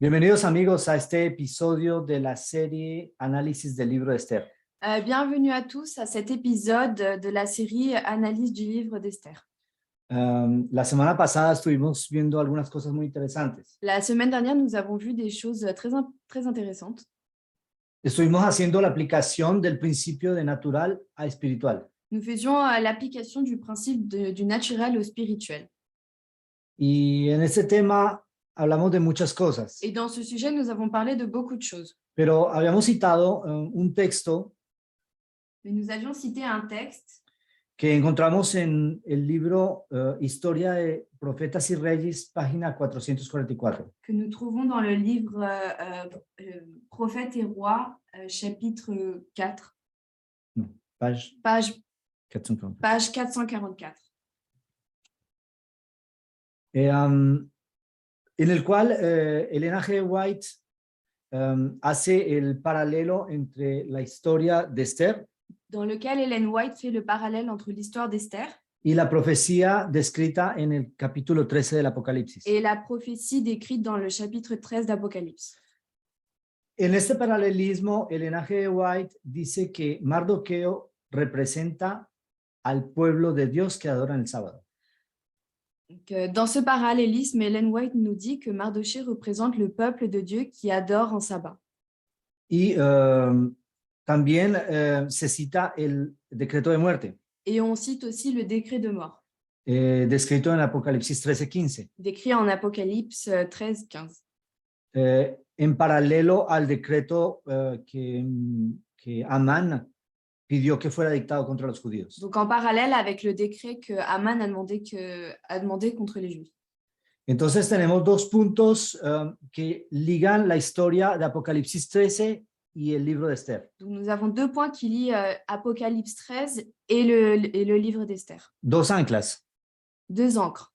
Bienvenidos amigos a este episodio de la serie Análisis del libro de Esther. Bienvenue à tous à cet épisode de la série Analyse du livre d'Esther. La semana pasada estuvimos viendo algunas cosas muy interesantes. La semaine dernière, nous avons vu des choses très intéressantes. Estuvimos haciendo la aplicación del principio de natural a espiritual. Nous faisions l'application du principe du naturel au spirituel. Y en este tema hablamos de muchas cosas. Et dans ce sujet, nous avons parlé de beaucoup de choses. Pero habíamos citado un texto Mais nous avions cité un texte que encontramos en el libro Historia de Profetas y Reyes, página 444. que nous trouvons dans le livre Prophètes et Rois, chapitre 4, No, page page 444. 444. En el cual Elena G. White hace el paralelo entre la historia de Esther Dans lequel Ellen White fait le parallèle entre l'histoire d'Esther y la profecía descrita en el capítulo 13 del Apocalipsis. et la prophétie décrite dans le chapitre 13 d'Apocalypse. En este paralelismo, Elena G. White dice que Mardoqueo representa al pueblo de Dios que adora el sábado. Donc, dans ce parallélisme, Ellen White nous dit que Mardoché représente le peuple de Dieu qui adore en sabbat. Y también se cita el decreto de muerte, Et on cite aussi le décret de mort, descrito en Apocalipsis 13:15. décrit en Apocalypse 13, 15. En paralelo al decreto que Amán pidió que fuera dictado contra los judíos. Donc en parallèle avec le décret que Aman a demandé contre les Juifs. Entonces tenemos dos puntos que ligan la historia de Apocalipsis 13 y el libro de Esther. Donc nous avons deux points qui lient Apocalypse 13 et le livre d'Esther. Dos anclas. Deux ancres.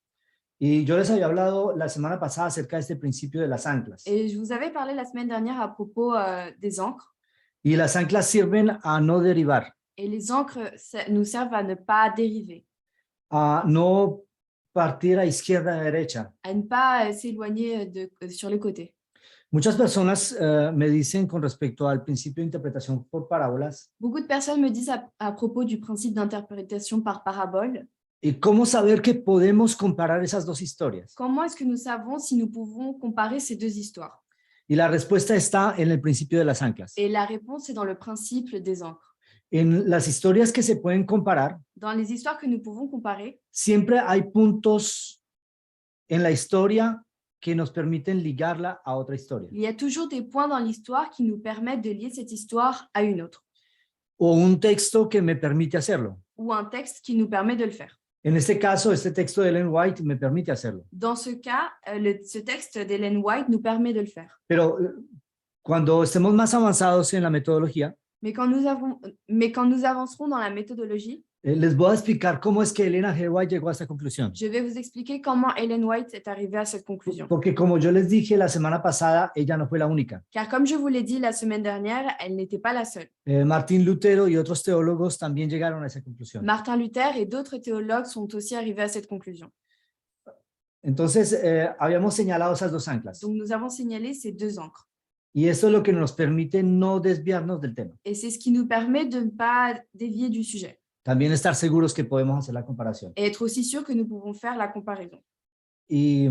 Y yo les había hablado la semana pasada acerca de este principio de las anclas. Et je vous avais parlé la semaine dernière à propos des ancres. Y las anclas sirven a no derivar, Et les ancres nous servent à ne pas dériver, a no partir a izquierda y a derecha. à ne pas s'éloigner sur les côtés. Muchas personas me dicen con respecto al principio de interpretación por parábolas, Beaucoup de personnes me disent à propos du principe d'interprétation par parabole, ¿y cómo saber que podemos comparar esas dos historias? comment est-ce que nous savons si nous pouvons comparer ces deux histoires? Y la respuesta está en el principio de las anclas. Et la réponse est dans le principe des ancres. En las historias que se pueden comparar, Dans les histoires que nous pouvons comparer, siempre hay puntos en la historia que nos permiten ligarla a otra historia. il y a toujours des points dans l'histoire qui nous permettent de lier cette histoire à une autre, O un texto que me permite hacerlo. ou un texte qui nous permet de le faire. En este caso, este texto de Ellen White me permite hacerlo. Dans ce cas, ce texte d'Ellen White nous permet de le faire. Pero cuando estemos más avanzados en la metodología, Mais quand nous avancerons dans la méthodologie, les voy a explicar cómo es que Elena G. White llegó a esta conclusión. je vais vous expliquer comment Ellen White est arrivée à cette conclusion. Porque como yo les dije la semana pasada, ella no fue la única. Car comme je vous l'ai dit la semaine dernière, elle n'était pas la seule. Martín Lutero y otros teólogos también llegaron a esa conclusión. Martin Luther et d'autres théologues sont aussi arrivés à cette conclusion. Entonces, habíamos señalado esas dos anclas. Donc nous avons signalé ces deux ancres. Y esto es lo que nos permite no desviarnos del tema. Et c'est ce qui nous permet de ne pas dévier du sujet. También estar seguros que podemos hacer la comparación. Et être aussi sûr que nous pouvons faire la comparaison. Y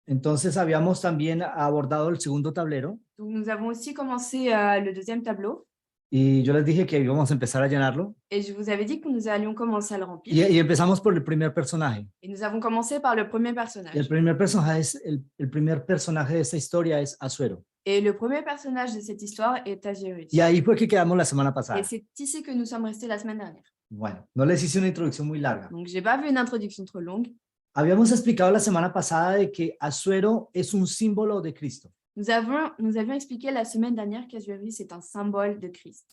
entonces habíamos también abordado el segundo tablero. Donc nous avons aussi commencé le deuxième tableau. Y yo les dije que íbamos a empezar a llenarlo. Et je vous avais dit que nous allions commencer à le remplir. Y empezamos por el primer personaje. Et nous avons commencé par le premier personnage. El primer personaje es el primer personaje de esta historia es Asuero. Et le premier personnage de cette histoire est Ahasuerus. Y ahí fue que quedamos la semana pasada. Et c'est ici que nous sommes restés la semaine dernière. Bueno, no les hice una introducción muy larga. Donc, je n'ai pas fait une introduction trop longue. Habíamos explicado la semana pasada de que Asuero es un símbolo de Cristo. Nous avions expliqué la semaine dernière qu'Ahasuerus est un symbole de Christ.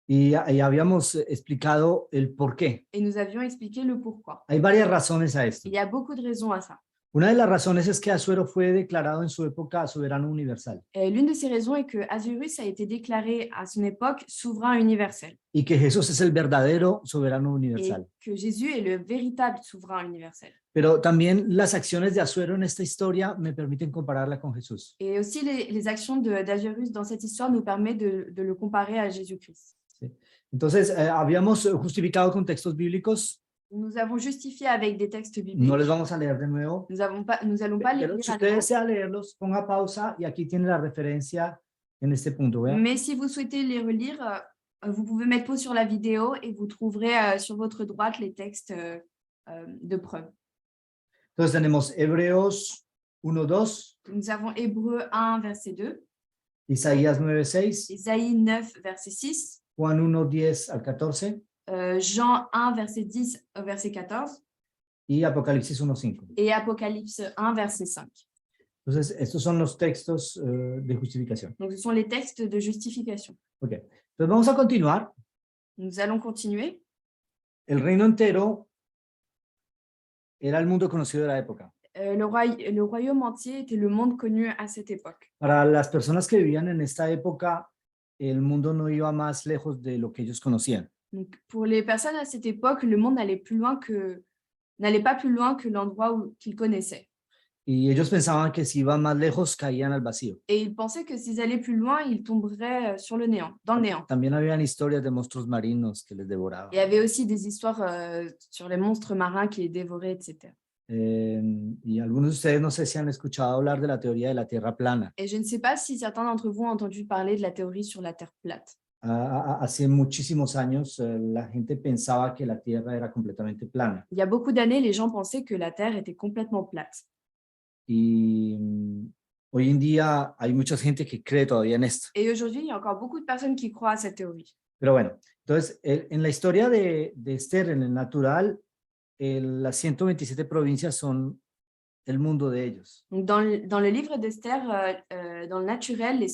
Y habíamos explicado el por qué. Et nous avions expliqué le pourquoi. Hay varias razones a esto. Il y a beaucoup de raisons à ça. Una de las razones es que Asuero fue declarado en su época soberano universal Et l'une de ces raisons est que Azurus a été déclaré à son époque souverain universel y que Jesús es el verdadero soberano et universal. que Jésus est le véritable souverain universel. Pero también las acciones de Asuero en esta historia me permiten compararla con Jesús. Et aussi les actions d'Azurus dans cette histoire nous permettent de le comparer à Jésus-Christ. ¿Sí? Entonces, habíamos justificado con textos bíblicos. Nous avons justifié avec des textes No bibliques. les vamos a leer de nuevo. Nous allons pas les Pero lire si à usted nouveau. desea leerlos, ponga pausa y aquí tiene la referencia en este punto. ¿Vea? Mais si vous souhaitez les relire, vous pouvez mettre pause sur la vidéo et vous trouverez sur votre droite les textes de preuve. Entonces tenemos Hebreos 1:2, Nous avons Hébreux 1, verset 2, Isaías 9:6, Isaïe 9, verset 6, Juan 1:10 al 14 Jean 1, verset 10 au verset 14 y Apocalipsis 1:5. et Apocalypse 1, verset 5. Entonces, estos son los textos de justificación. Donc, ce sont les textes de justification. Ok, entonces vamos a continuar. Nous allons continuer. El reino entero era el mundo conocido de la época. Le royaume entier était le monde connu à cette époque. Para las personas que vivían en esta época, el mundo no iba más lejos de lo que ellos conocían. Donc, pour les personnes à cette époque, le monde n'allait pas plus loin que l'endroit qu'ils connaissaient. Y ellos pensaban que si iban más lejos, caían al vacío. Et ils pensaient que s'ils allaient plus loin, ils tomberaient sur le néant, dans le néant. También habían historias de monstruos marinos que les devoraban. Il y avait aussi des histoires sur les monstres marins qui les dévoraient, etc. Y algunos de ustedes no sé si han escuchado hablar de la teoría de la Tierra plana. Et je ne sais pas si certains d'entre vous ont entendu parler de la théorie sur la Terre plate. Hace muchísimos años la gente pensaba que la Tierra era completamente plana. Il y a beaucoup d'années, les gens pensaient que la Terre était complètement plate. Y hoy en día hay mucha gente que cree todavía en esto. Et aujourd'hui, il y a encore beaucoup de personnes qui croient à cette théorie. Pero bueno, entonces en la historia de Esther, en el natural, las 127 provincias son el mundo de ellos. Donc dans le livre d'Esther, dans le naturel, les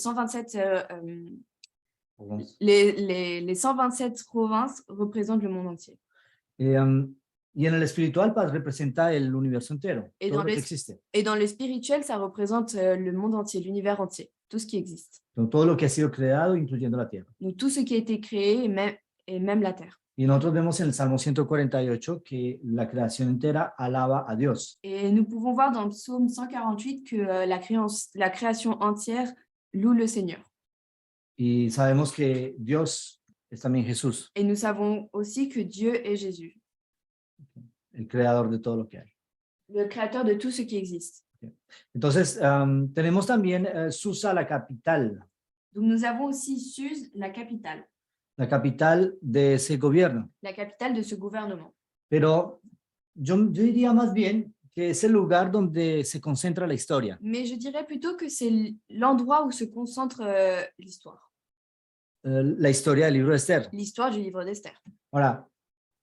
127 provinces représentent le monde entier. Y en el espiritual representa el universo entero, Et todo dans lo que le- existe. Et dans le spirituel, ça représente le monde entier, l'univers entier, tout ce qui existe. Donc, todo lo que ha sido creado, incluyendo la tierra. Donc tout ce qui a été créé et même la Terre. Y nosotros vemos en el Salmo 148 que la creación entera alaba a Dios. Et nous pouvons voir dans le psaume 148 que la création entière loue le Seigneur. Y sabemos que Dios es también Jesús, Et nous savons aussi que Dieu est Jésus, el creador de todo lo que hay. le créateur de tout ce qui existe. Entonces, tenemos también Susa, la capital Donc nous avons aussi Suse, la capitale de ese gobierno. de ce gouvernement. Pero yo diría más bien que es el lugar donde se concentra la historia. Mais je dirais plutôt que c'est l'endroit où se concentre l'histoire La historia del libro de Esther. du livre d'Esther. Ahora,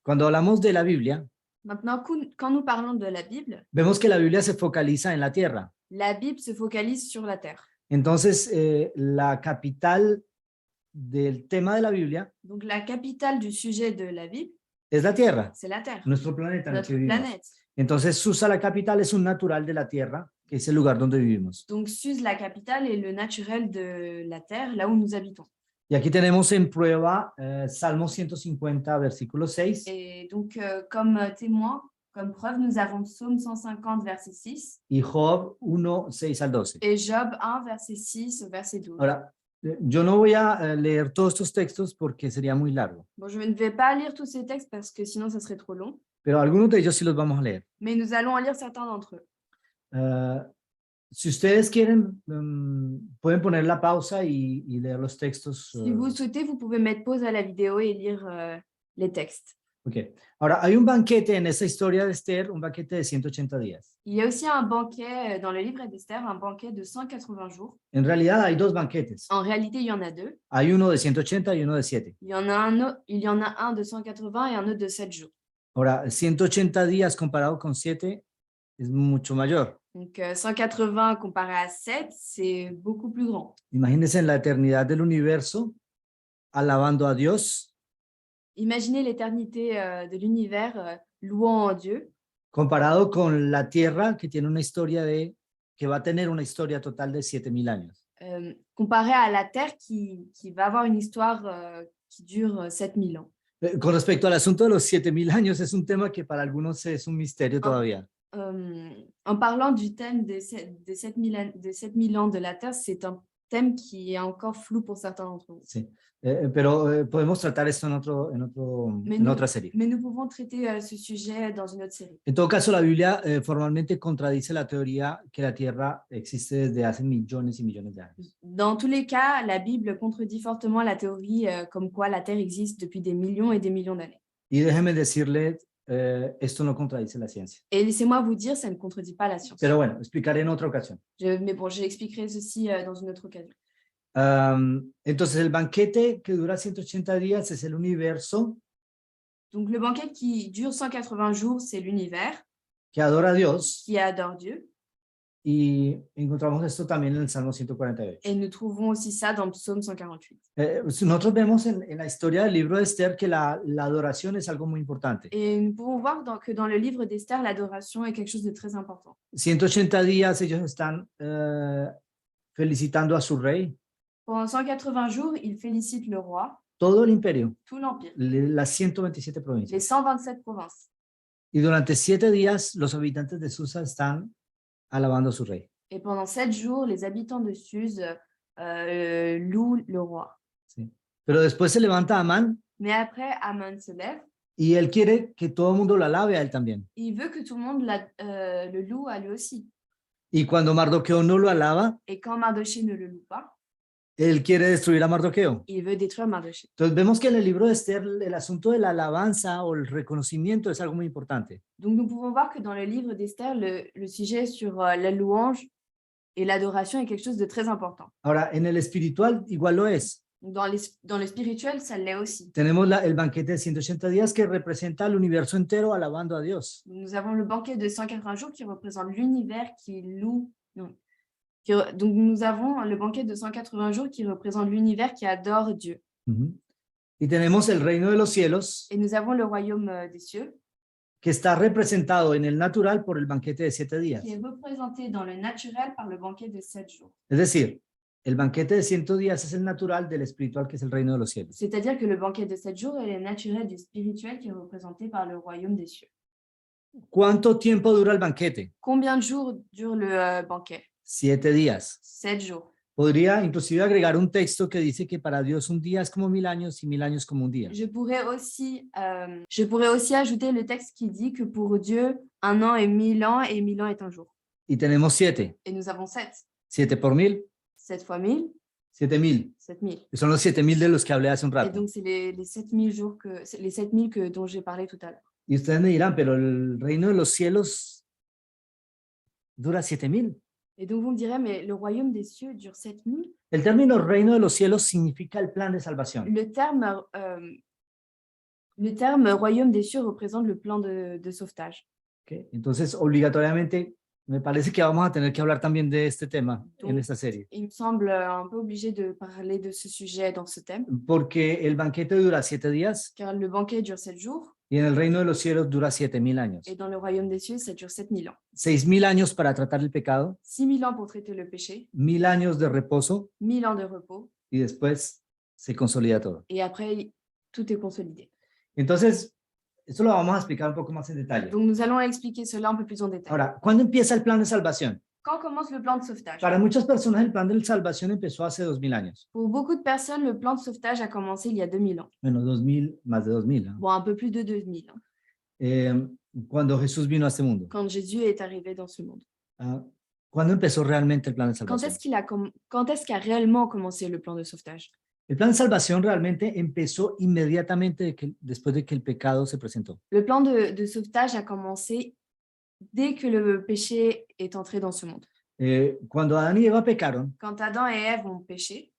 cuando hablamos de la Biblia, Maintenant, quand nous parlons de la Bible se focaliza en la tierra. la Bible se focalise sur la terre. Entonces, la capital del tema de la Biblia Donc la capitale du sujet de la Bible, es la tierra, c'est la Terre, nuestro planeta en el notre que vivimos. planète. Entonces, Susa, la capital, es un natural de la tierra, que es el lugar donde vivimos. Donc Suse, la capitale, est le naturel de la terre, là où nous habitons. Y aquí tenemos en prueba Salmo 150, versículo 6, Et donc, comme témoin, comme preuve, nous avons Psaume 150, verset 6, y Job 1, 6 al 12. et Job 1, verset 6, verset 12. Ahora, yo no voy a leer todos estos textos porque sería muy largo, Bon, je ne vais pas lire tous ces textes parce que sinon, ça serait trop long, pero algunos de ellos sí los vamos a leer. mais nous allons en lire certains d'entre eux. Si ustedes quieren, pueden poner la pausa y leer los textos. Si vous souhaitez, vous pouvez mettre pause à la vidéo et lire les textes. Ok. Ahora, hay un banquete en esta historia de Esther, un banquete de 180 días. Il y a aussi un banquet dans le livre d'Esther, un banquet de 180 jours. En realidad hay dos banquetes. En réalité, il y en a deux. Hay uno de 180 y uno de 7. Il y en a un de 180 et un autre de 7 jours. Ahora, 180 días comparado con 7 es mucho mayor. Donc, 180 comparé à 7, c'est beaucoup plus grand. Imagínense en la eternidad del universo, alabando a Dios Imaginez l'éternité de l'univers louant Dieu comparado con la tierra que tiene una historia que va a tener una historia total de 7,000 años. Comparé à la Terre qui va avoir une histoire qui dure 7000 ans. Con respecto al asunto de los 7,000 años, es un tema que para algunos es un misterio todavía. En parlant du thème des 7000 ans de la Terre, c'est un thème qui est encore flou pour certains d'entre vous. Sí. Pero podemos tratar esto en otra serie. Mais nous pouvons traiter ce sujet dans une autre série. En todo caso, la Biblia formalmente contradice la teoría que la Tierra existe desde hace millones y millones de años. Dans tous les cas, la Bible contredit fortement la théorie comme quoi la Terre existe depuis des millions et des millions d'années. Y déjeme decirle, esto no contradice la ciencia. Et laissez-moi vous dire, ça ne contredit pas la science. Pero bueno, explicaré en otra ocasión. Mais bon, j'expliquerai ceci dans une autre occasion. Entonces, el banquete que dura 180 días es el universo Donc, le banquet qui dure 180 jours, c'est l'univers que adora a Dios. qui adore Dieu. Y encontramos esto también en el Salmo 148. Et nous trouvons aussi ça dans le Psaume 148. Nosotros vemos en la historia del libro de Esther que la adoración es algo muy importante. Et nous pouvons voir que dans le livre d'Esther, l'adoration est quelque chose de très important. 180 días ellos están felicitando a su rey. Pendant 180 jours, ils félicitent le roi, Todo el imperio, tout l'empire, las 127 les provincias. 127 provinces. Y durante 7 días los habitantes de Susa están alabando a su rey. Et pendant 7 jours, les habitants de Suse louent le roi. ¿Sí? Pero después se levanta Amán Mais après, Aman se lève. y él quiere que todo el mundo lo alabe a él también. Il veut que tout le monde le loue à lui aussi. Y cuando Mardoqueo no lo alaba, Et quand Mardochée ne le loue pas, él quiere destruir a Mardoqueo. il veut détruire Mardochée. Entonces vemos que en el libro de Esther el asunto de la alabanza o el reconocimiento es algo muy importante. Donc, nous pouvons voir que dans le livre d'Esther, le sujet sur la louange et l'adoration est quelque chose de très important. Ahora, en el espiritual igual lo es. Dans le spirituel, ça l'est aussi. Tenemos el banquete de 180 días que representa al universo entero alabando a Dios. Nous avons le banquet de 180 jours qui représente l'univers qui loue. Non. Donc, nous avons le banquet de 180 jours qui représente l'univers qui adore Dieu. Y tenemos el reino de los cielos Et nous avons le royaume des cieux que está representado en el natural por el banquete de 7 días. qui est représenté dans le naturel par le banquet de 7 jours. Es decir, el banquete de 100 días es el natural del espiritual que es el reino de los cielos. C'est-à-dire que le banquet de 7 jours est le naturel du spirituel qui est représenté par le royaume des cieux. ¿Cuánto tiempo dura el banquete? Combien de jours dure le banquet? 7 días. 7 jours. Podría inclusive agregar un texto que dice que para Dios un día es como 1000 años y 1000 años como un día. Je pourrais aussi ajouter le texte qui dit que pour Dieu, un an est 1000 ans et 1000 ans est un jour. Y tenemos 7. Et nous avons 7. 7 por 1000, 7 fois 1000, 7000. 7000. Son los 7000 de los que hablé hace un Et rato. donc, c'est les 7000 jours les 7000 dont j'ai parlé tout à l'heure. Y ustedes me dirán, pero el reino de los cielos dura 7000. Et donc, vous me direz, mais le royaume des cieux dure 7000. El término reino de los cielos significa el plan de salvación. Le terme royaume des cieux représente le plan de sauvetage. ¿Okay? Entonces, obligatoriamente, me parece que vamos a tener que hablar también de este tema en Donc, esta serie. il me semble un peu obligé de parler de ce sujet dans ce thème, Porque el banquete dura 7 días car le banquet dure 7 jours y en el reino de los cielos dura 7000 años. et dans le royaume des cieux, ça dure 7000 ans. 6000 años para tratar el pecado, 6000 ans pour traiter le péché, 1000 años de reposo 1000 ans de repos, y después se consolida todo. et après, tout est consolidé. Entonces, esto lo vamos a explicar un poco más en detalle. Donc, nous allons expliquer cela un peu plus en détail. Ahora, ¿cuándo empieza el plan de salvación? Quand commence le plan de sauvetage? Para muchas personas el plan de salvación empezó hace 2000 años. Pour beaucoup de personnes, le plan de sauvetage a commencé il y a 2000 ans. Bueno, 2000, más de 2000. ¿No? Bon, un peu plus de 2000 ans, Cuando Jesús vino a este mundo. quand Jésus est arrivé dans ce monde. ¿Cuándo empezó realmente el plan de Quand salvación? est-ce qu'a réellement commencé le plan de sauvetage? El plan de salvación realmente empezó inmediatamente después de que el pecado se presentó. Le plan de sauvetage a commencé dès que le péché est entré dans ce monde. Cuando Adán y Eva pecaron, Quand Adam et Ève ont péché,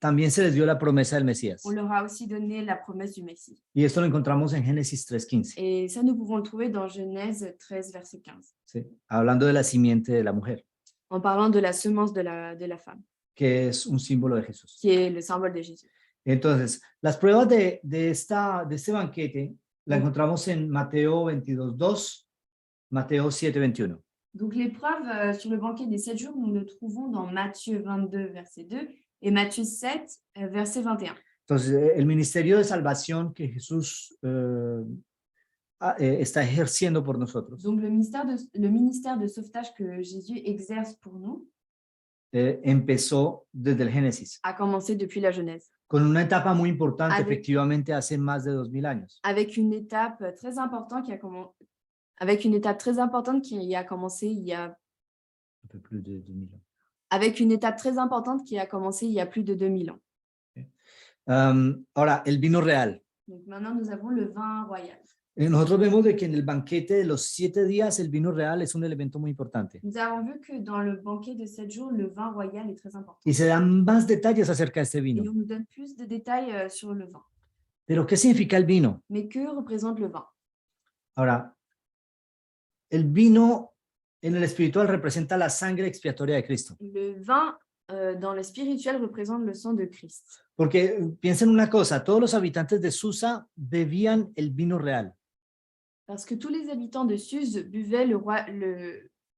también se les dio la promesa del Mesías. on leur a aussi donné la promesse du Messie. Y esto lo encontramos en Génesis 3:15, Et ça, nous pouvons le trouver dans Genèse 13, verset 15, ¿sí? Hablando de la simiente de la mujer, en parlant de la semence de la femme, que es un símbolo de Jesús. qui est le symbole de Jésus. Entonces, las pruebas de este banquete La encontramos en Mateo 22:2, Mateo 7:21. Donc, l'épreuve sur le banquet des 7 jours, nous le trouvons dans Matthieu 22, verset 2 et Matthieu 7, verset 21. Entonces, el ministerio de salvación que Jesús está ejerciendo por nosotros Donc, le ministère de sauvetage que Jésus exerce pour nous empezó desde el Génesis, a commencé depuis la Genèse, con una etapa muy importante, Avec- efectivamente, hace más de 2000 años. avec une étape très importante qui a commencé il y a Un peu plus de 2000 ans. avec une étape très importante qui a commencé il y a plus de 2000 ans. Ahora, el vino real. Donc maintenant, nous avons le vin royal. Nosotros vemos de que en el banquete de los 7 días el vino real es un elemento muy importante. Nous avons vu que dans le banquet de 7 jours, le vin royal est très important. Y se dan más detalles acerca de este Et vino. on nous donne plus de détails sur le vin. Pero, ¿qué significa el vino? Mais que représente le vin? Ahora, el vino en el espiritual representa la sangre expiatoria de Cristo. Le vin, dans le spirituel, représente le sang de Christ. Porque piensen una cosa, todos los habitantes de Susa bebían el vino real. Parce que tous les habitants de Suse buvaient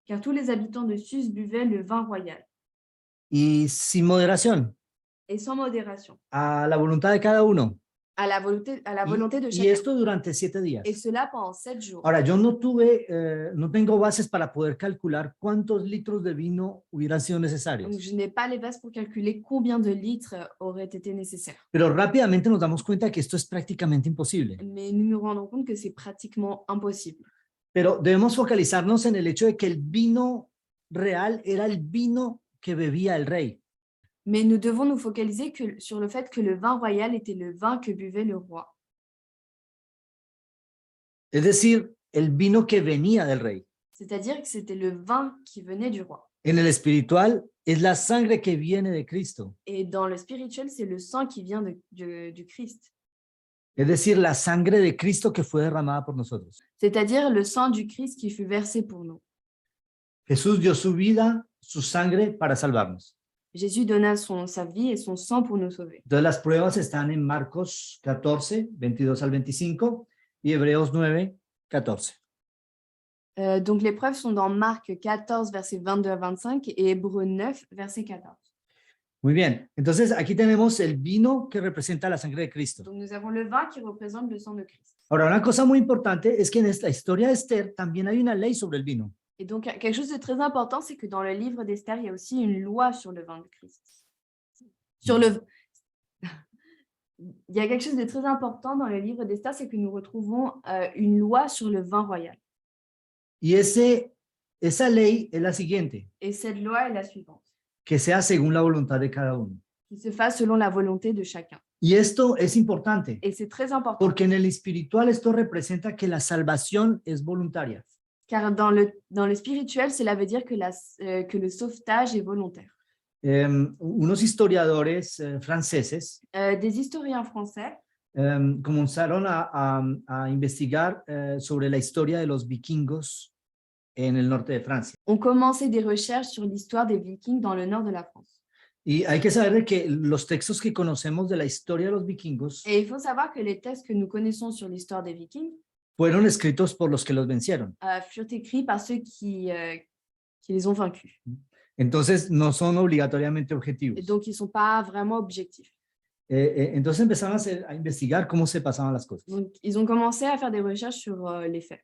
car tous les habitants de Suse buvaient le vin royal. Y sin moderación, Et sans modération, a la voluntad de cada uno. à la volonté de Y chacun. esto durante 7 días. Et cela pendant 7 jours. Ahora, yo no tengo bases para poder calcular cuántos litros de vino hubieran sido Donc, necesarios. je n'ai pas les bases pour calculer combien de litres auraient été nécessaires. Pero rápidamente nos damos cuenta que esto es prácticamente imposible. Mais nous nous rendons compte que c'est pratiquement impossible. Pero debemos focalizarnos en el hecho de que el vino real era el vino que bebía el rey. Mais nous devons nous focaliser sur le fait que le vin royal était le vin que buvait le roi. Es decir, el vino que venía del rey. C'est-à-dire que c'était le vin qui venait du roi. En el espiritual es la sangre que viene de Cristo. Et dans le spirituel, c'est le sang qui vient du Christ. Es decir, la sangre de Cristo que fue derramada por nosotros. C'est-à-dire le sang du Christ qui fut versé pour nous. Jesús dio su vida, su sangre para salvarnos. Jésus donna sa vie et son sang pour nous sauver. Entonces las pruebas están en Marcos 14, 22 al 25 y Hebreos 9, 14. Donc les preuves sont dans Marc 14, versets 22 à 25 et Hébreux 9, verset 14. Muy bien, entonces aquí tenemos el vino que representa la sangre de Cristo. Donc nous avons le vin qui représente le sang de Christ. Ahora, una cosa muy importante es que en esta historia de Esther también hay una ley sobre el vino. Et donc quelque chose de très important, c'est que dans le livre d'Esther, il y a aussi une loi sur le vin de Christ. Il y a quelque chose de très important dans le livre d'Esther, c'est que nous retrouvons une loi sur le vin royal. Y esa ley es la siguiente, Et cette loi est la suivante, que sea según la voluntad de cada uno. qui se fasse selon la volonté de chacun. Y esto es importante, Et c'est très important, porque en el espiritual esto representa que la salvación es voluntaria. car dans le spirituel, cela veut dire que le sauvetage est volontaire. Unos historiadores franceses Des historiens français comenzaron a investigar sobre la historia de los vikingos en el norte de Francia. ont commencé des recherches sur l'histoire des Vikings dans le nord de la France. Y hay que saber de que los textos que conocemos de la historia de los vikingos Et il faut savoir que les textes que nous connaissons sur l'histoire des Vikings fueron escritos por los que los vencieron. furent écrits par ceux qui les ont vaincus. Entonces no son obligatoriamente objetivos. Et donc, ils ne sont pas vraiment objectifs. Entonces empezaron a investigar cómo se pasaban las cosas. Donc, ils ont commencé à faire des recherches sur les faits.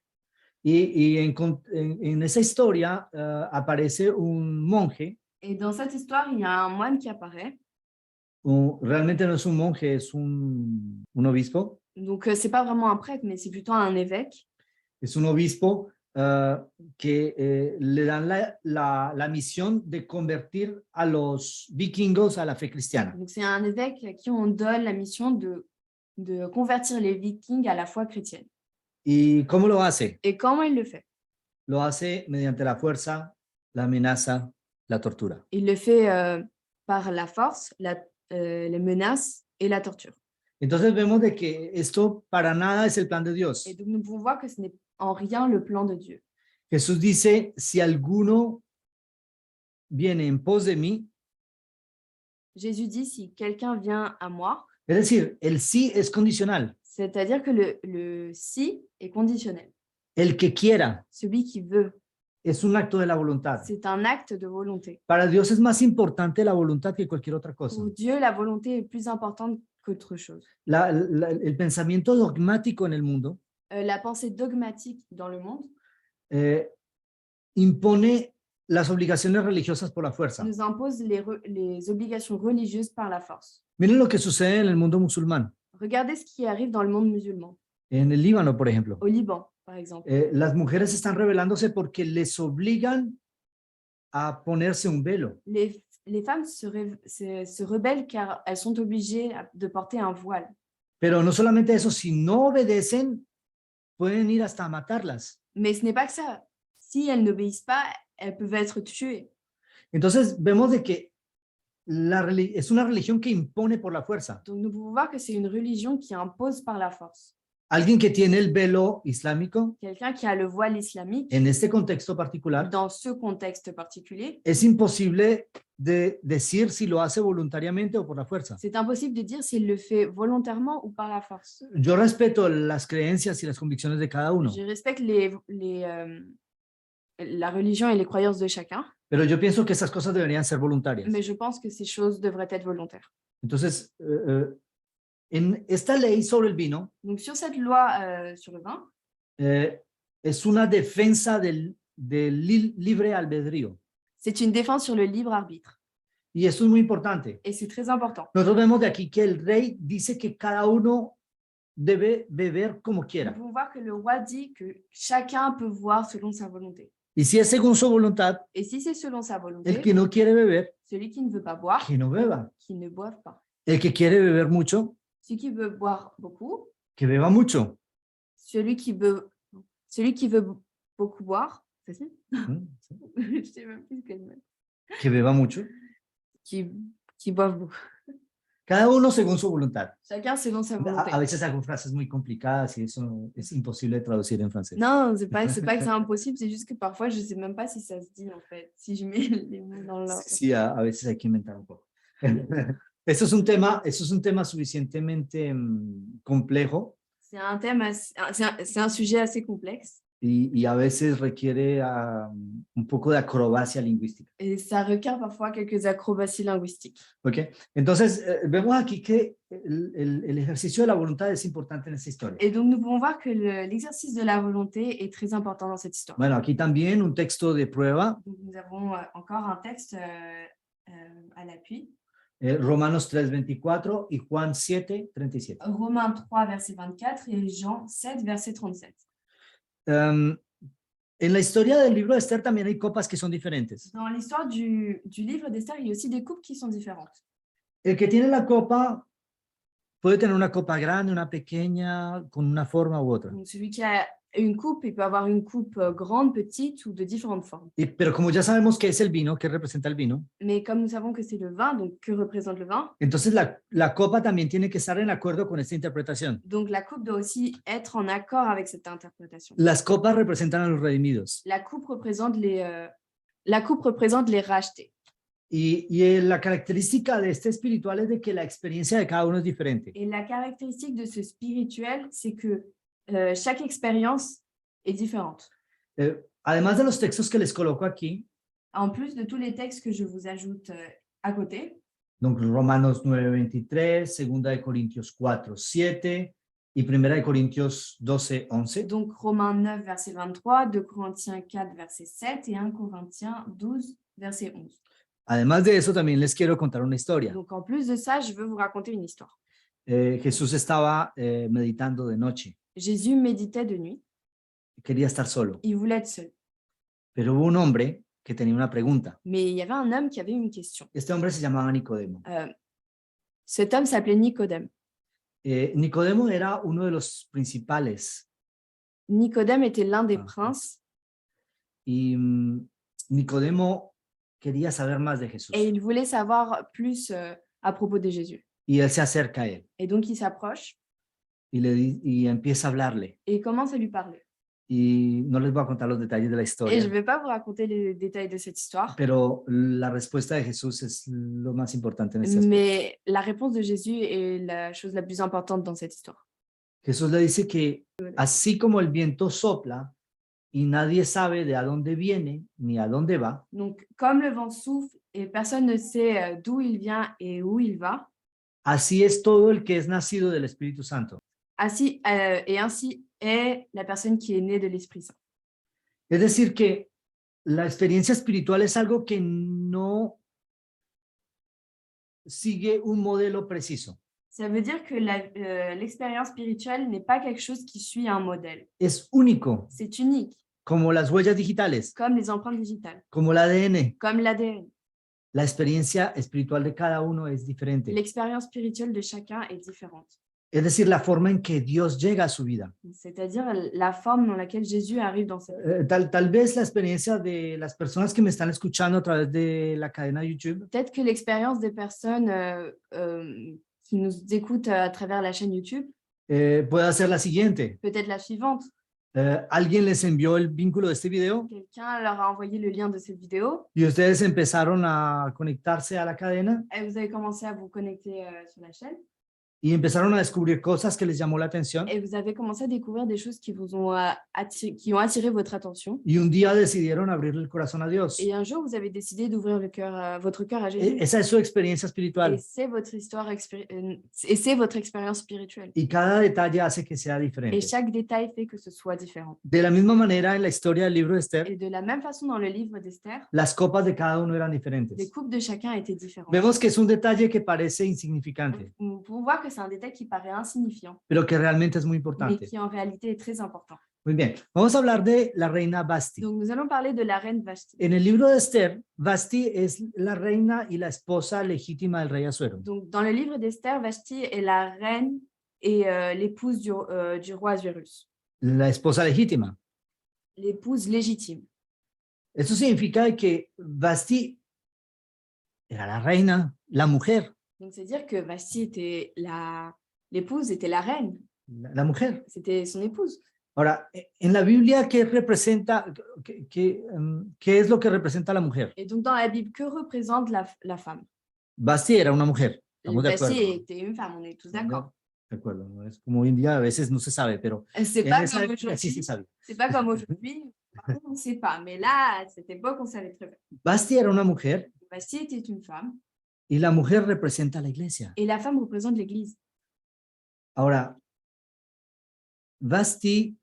Y en esa historia aparece un monje. Et dans cette histoire, il y a un moine qui apparaît. Realmente no es un monje, es un obispo. Donc, ce n'est pas vraiment un prêtre, mais c'est plutôt un évêque. Es un obispo que le dan la misión de convertir a los vikingos a la fe cristiana. Donc, c'est un évêque à qui on donne la mission de convertir les Vikings à la foi chrétienne. ¿Y cómo lo hace? Et comment il le fait? Lo hace mediante la fuerza, la amenaza, la tortura. Il le fait par la force, les menaces et la torture. Entonces vemos de que esto para nada es el plan de Dios. Et donc, nous pouvons voir que ce n'est en rien le plan de Dieu. Jesús dice, si alguno viene en pos de mí, Jésus dit, si quelqu'un vient à moi, Es decir, el sí es condicional. C'est-à-dire que le si est conditionnel. El que quiera Celui qui veut, es un acto de la voluntad. c'est un acte de volonté. Para Dios es más importante la voluntad que cualquier otra cosa. Pour Dieu, la volonté est plus importante qu'autre chose. El pensamiento dogmático en el mundo La pensée dogmatique dans le monde impone las obligaciones religiosas por la fuerza. nous impose les obligations religieuses par la force. Miren lo que sucede en el mundo musulmán. Regardez ce qui arrive dans le monde musulman, En el Líbano, por ejemplo. au Liban, par exemple. Las mujeres están rebelándose porque les obligan a ponerse un velo. Les femmes se rebellent car elles sont obligées de porter un voile. Pero no solamente eso, si no obedecen, pueden ir hasta a matarlas. Mais ce n'est pas que ça. Si elles n'obéissent pas, elles peuvent être tuées. Entonces vemos de que es una religión que impone por la fuerza. Donc nous pouvons voir que c'est une religion qui impose par la force. Alguien que tiene el velo islámico, Quelqu'un qui a le voile islamique, en este contexto particular, dans ce contexte particulier, es imposible de decir si lo hace voluntariamente o por la fuerza. c'est impossible de dire s'il le fait volontairement ou par la force. Yo respeto las creencias y las convicciones de cada uno, Je respecte la religion et les croyances de chacun, pero yo pienso que esas cosas deberían ser voluntarias. mais je pense que ces choses devraient être volontaires. Entonces, en esta ley sobre el vino, Donc sur cette loi sur le vin, es una defensa del libre albedrío. c'est une défense sur le libre arbitre. Y esto es muy importante. Et c'est très important. Nosotros vemos de aquí que el rey dice que cada uno debe beber como Nous quiera. pouvons voir que le roi dit que chacun peut boire selon sa volonté. Y si es según su voluntad, Et si c'est selon sa el volonté, que no quiere beber, celui qui ne veut pas boire, que no beba. qu'il ne boive pas. El que quiere beber mucho, Celui qui veut boire beaucoup, que beba mucho. celui qui veut beaucoup boire, c'est ça? Je sais même plus quel mot. Que beba mucho. Qui boivent beaucoup. Cada uno según su voluntad. Chacun selon sa volonté. A veces hago frases muy complicadas y eso es imposible de traducir en francés. Non, c'est pas que c'est impossible, c'est juste que parfois je sais même pas si ça se dit en fait, si je mets les mots dans l'ordre. Sí, a veces hay que inventar un poco. Eso es un tema suficientemente complejo C'est un thème, c'est un sujet assez complexe y a veces requiere un poco de acrobacia lingüística. et ça requiert parfois quelques acrobaties linguistiques. ¿Ok? Entonces, vemos aquí que el ejercicio de la voluntad es importante en esta historia. Et donc nous pouvons voir que l'exercice de la volonté est très important dans cette histoire. Bueno, aquí también un texto de prueba, Donc nous avons encore un texte à l'appui. Romanos 3:24 y Juan 7:37. Romains 3, verset 24 et Jean 7, verset 37. En la historia del libro de Esther también hay copas que son diferentes. Dans l'histoire du livre d'Esther, il y a aussi des coupes qui sont différentes. El que tiene la copa puede tener una copa grande, una pequeña, con una forma u otra. Donc celui qui a une coupe, il peut avoir une coupe grande, petite ou de différentes formes. Pero como ya sabemos qué es el vino, qué representa el vino, Mais comme nous savons que c'est le vin, donc que représente le vin? entonces la copa también tiene que estar en acuerdo con esta interpretación. Donc la coupe doit aussi être en accord avec cette interprétation. Las copas representan a los redimidos. La coupe représente les rachetés. Y la característica de este espiritual es de que la experiencia de cada uno es diferente. Et la caractéristique de ce spirituel, c'est que chaque expérience est différente. Además de los textos que les coloco aquí, En plus de tous les textes que je vous ajoute à côté, donc Romanos 9:23, Segunda de Corintios 4:7 y Primera de Corintios 12:11. donc Romains 9, verset 23, 2 Corinthiens 4, verset 7 et 1 Corinthiens 12, verset 11. Además de eso, también les quiero contar una historia. Donc en plus de ça, je veux vous raconter une histoire. Jesús estaba meditando de noche. Jésus méditait de nuit, Quería estar solo. il voulait être seul. Pero hubo un hombre que tenía una pregunta. Mais il y avait un homme qui avait une question. Este hombre se llamaba Nicodemo. Cet homme s'appelait Nicodème. Nicodemo era uno de los principales. Nicodème était l'un des princes Y Nicodemo quería saber más de Jesús. et il voulait savoir plus à propos de Jésus. Y él se acerca a él Et donc il s'approche y empieza a hablarle. et il commence à lui parler. y no les voy a contar los detalles de la Et je historia, ne vais pas vous raconter les détails de cette histoire, pero la respuesta de Jesús es lo más importante en este aspecto. mais la réponse de Jésus est la chose la plus importante dans cette histoire. Jesús le dice que así como el viento sopla y nadie sabe de a dónde viene ni a dónde va, Donc, comme le vent souffle et personne ne sait d'où il vient et où il va, así es todo el que es nacido del Espíritu Santo. ainsi est la personne qui est née de l'Esprit Saint. Es decir, que la experiencia espiritual es algo que no sigue un modelo preciso. Ça veut dire que l'expérience spirituelle n'est pas quelque chose qui suit un modèle. Es único, C'est unique, como las huellas digitales, comme les empreintes digitales, como el ADN. comme l'ADN. La experiencia espiritual de cada uno es diferente. L'expérience spirituelle de chacun est différente. Es decir, la forma en que Dios llega a su vida. C'est-à-dire la forme dans laquelle Jésus arrive dans cette vie. Tal vez la experiencia de las personas que me están escuchando a través de la cadena YouTube Peut-être que l'expérience des personnes qui nous écoutent à travers la chaîne YouTube puede ser la siguiente. peut être la suivante. Alguien les envió el vínculo de este video Quelqu'un leur a envoyé le lien de cette vidéo y ustedes empezaron a conectarse a la cadena et vous avez commencé à vous connecter sur la chaîne y empezaron a descubrir cosas que les llamó la atención et vous avez commencé à découvrir des choses qui vous ont qui ont attiré votre attention. y un día decidieron abrirle el corazón a Dios. Et un jour, vous avez décidé d'ouvrir votre cœur à Jésus. Esa es su experiencia Et espiritual c'est votre histoire, et c'est votre expérience spirituelle. y cada detalle hace que sea Et diferente. chaque détail fait que ce soit différent. De la misma manera, en la historia del libro de Esther, Et de la même façon, dans le livre d'Esther, las copas de cada uno eran les diferentes. coupes de chacun étaient différentes. Vemos que es un detalle que parece insignificante, Nous pouvons voir que c'est un détail qui paraît insignifiant, pero que realmente es muy mais importante. qui en réalité est très important. Muy bien, vamos a hablar de la reina Vasti. Donc, nous allons parler de la reine Vashti. En el libro de Esther, Vasti es la reina y la esposa legítima del rey Asuero. Donc, dans le livre d'Esther, Vashti est la reine et l'épouse du roi Assuérus, La esposa legítima. l'épouse légitime. Eso significa que Vasti era la reina, la mujer, Donc, c'est-à-dire que Vashti était l'épouse, était la reine, la mujer. c'était son épouse. Ahora, en la Biblia, ¿qué representa, qué es lo que representa la mujer? Et donc, dans la Bible, que représente la femme? Vasti era una mujer. Estamos de Vashti acuerdo. était une femme, on est tous d'accord. De acuerdo, no es como hoy en día a veces no se sabe, pero C'est en pas esa comme época sí se aujourd'hui. sabía. C'est pas comme aujourd'hui. On ne sait pas. Mais là, à cette époque, on savait très bien. Vasti era una mujer Vashti était une femme y la mujer representa a la iglesia. et la femme représente l'Église. Ahora, Vasti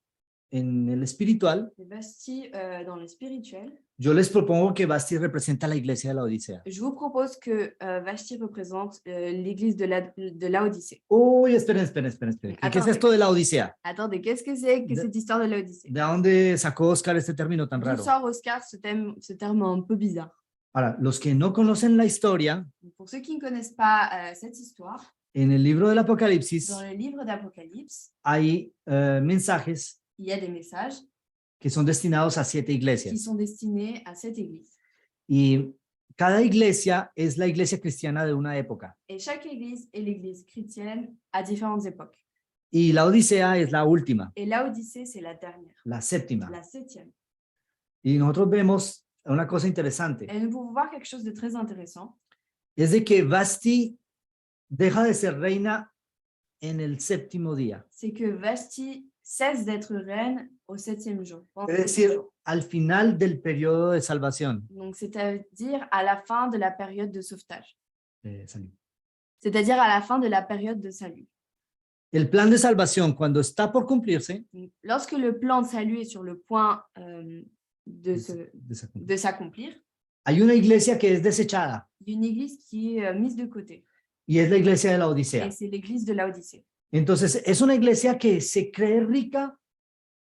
en el espiritual, Et Vashti, dans le spirituel, yo les propongo que Vasti representa a la iglesia de la Odisea. je vous propose que Vashti représente l'Église de Laodicée. Uy, esperen. ¿Qué es esto de la Odisea? Attendez, qu'est-ce que c'est que cette histoire de Laodicée? ¿De dónde sacó Oscar este término tan D'où raro? sort Oscar ce terme un peu bizarre? Ahora, los que no conocen la historia, Pour ceux qui ne connaissent pas cette histoire, en el libro del Apocalipsis dans le livre d'Apocalypse, hay mensajes il y a des messages que son destinados a 7 qui iglesias. sont destinés à cette Église. Y cada iglesia es la iglesia cristiana de una época. Et chaque Église est l'Église chrétienne à différentes époques. Y la Odisea es la última, Et Laodicée, c'est la dernière, la séptima. la 7e. Y nosotros vemos una cosa interesante, Et nous pouvons voir quelque chose de très intéressant. es de que Vasti deja de ser reina en el séptimo día. C'est que Vashti cesse d'être reine au 7e jour. Es decir, al final del periodo de salvación. Donc, c'est-à-dire à la fin de la période de sauvetage. Salud. C'est-à-dire à la fin de la période de salut. El plan de salvación, cuando está por cumplirse, Donc, lorsque le plan de salut est sur le point de s'accomplir, hay una iglesia que es desechada il y a une église qui est mise de côté. y es la iglesia de la Odisea. Et c'est l'église de Laodicée. Entonces, es una iglesia que se cree rica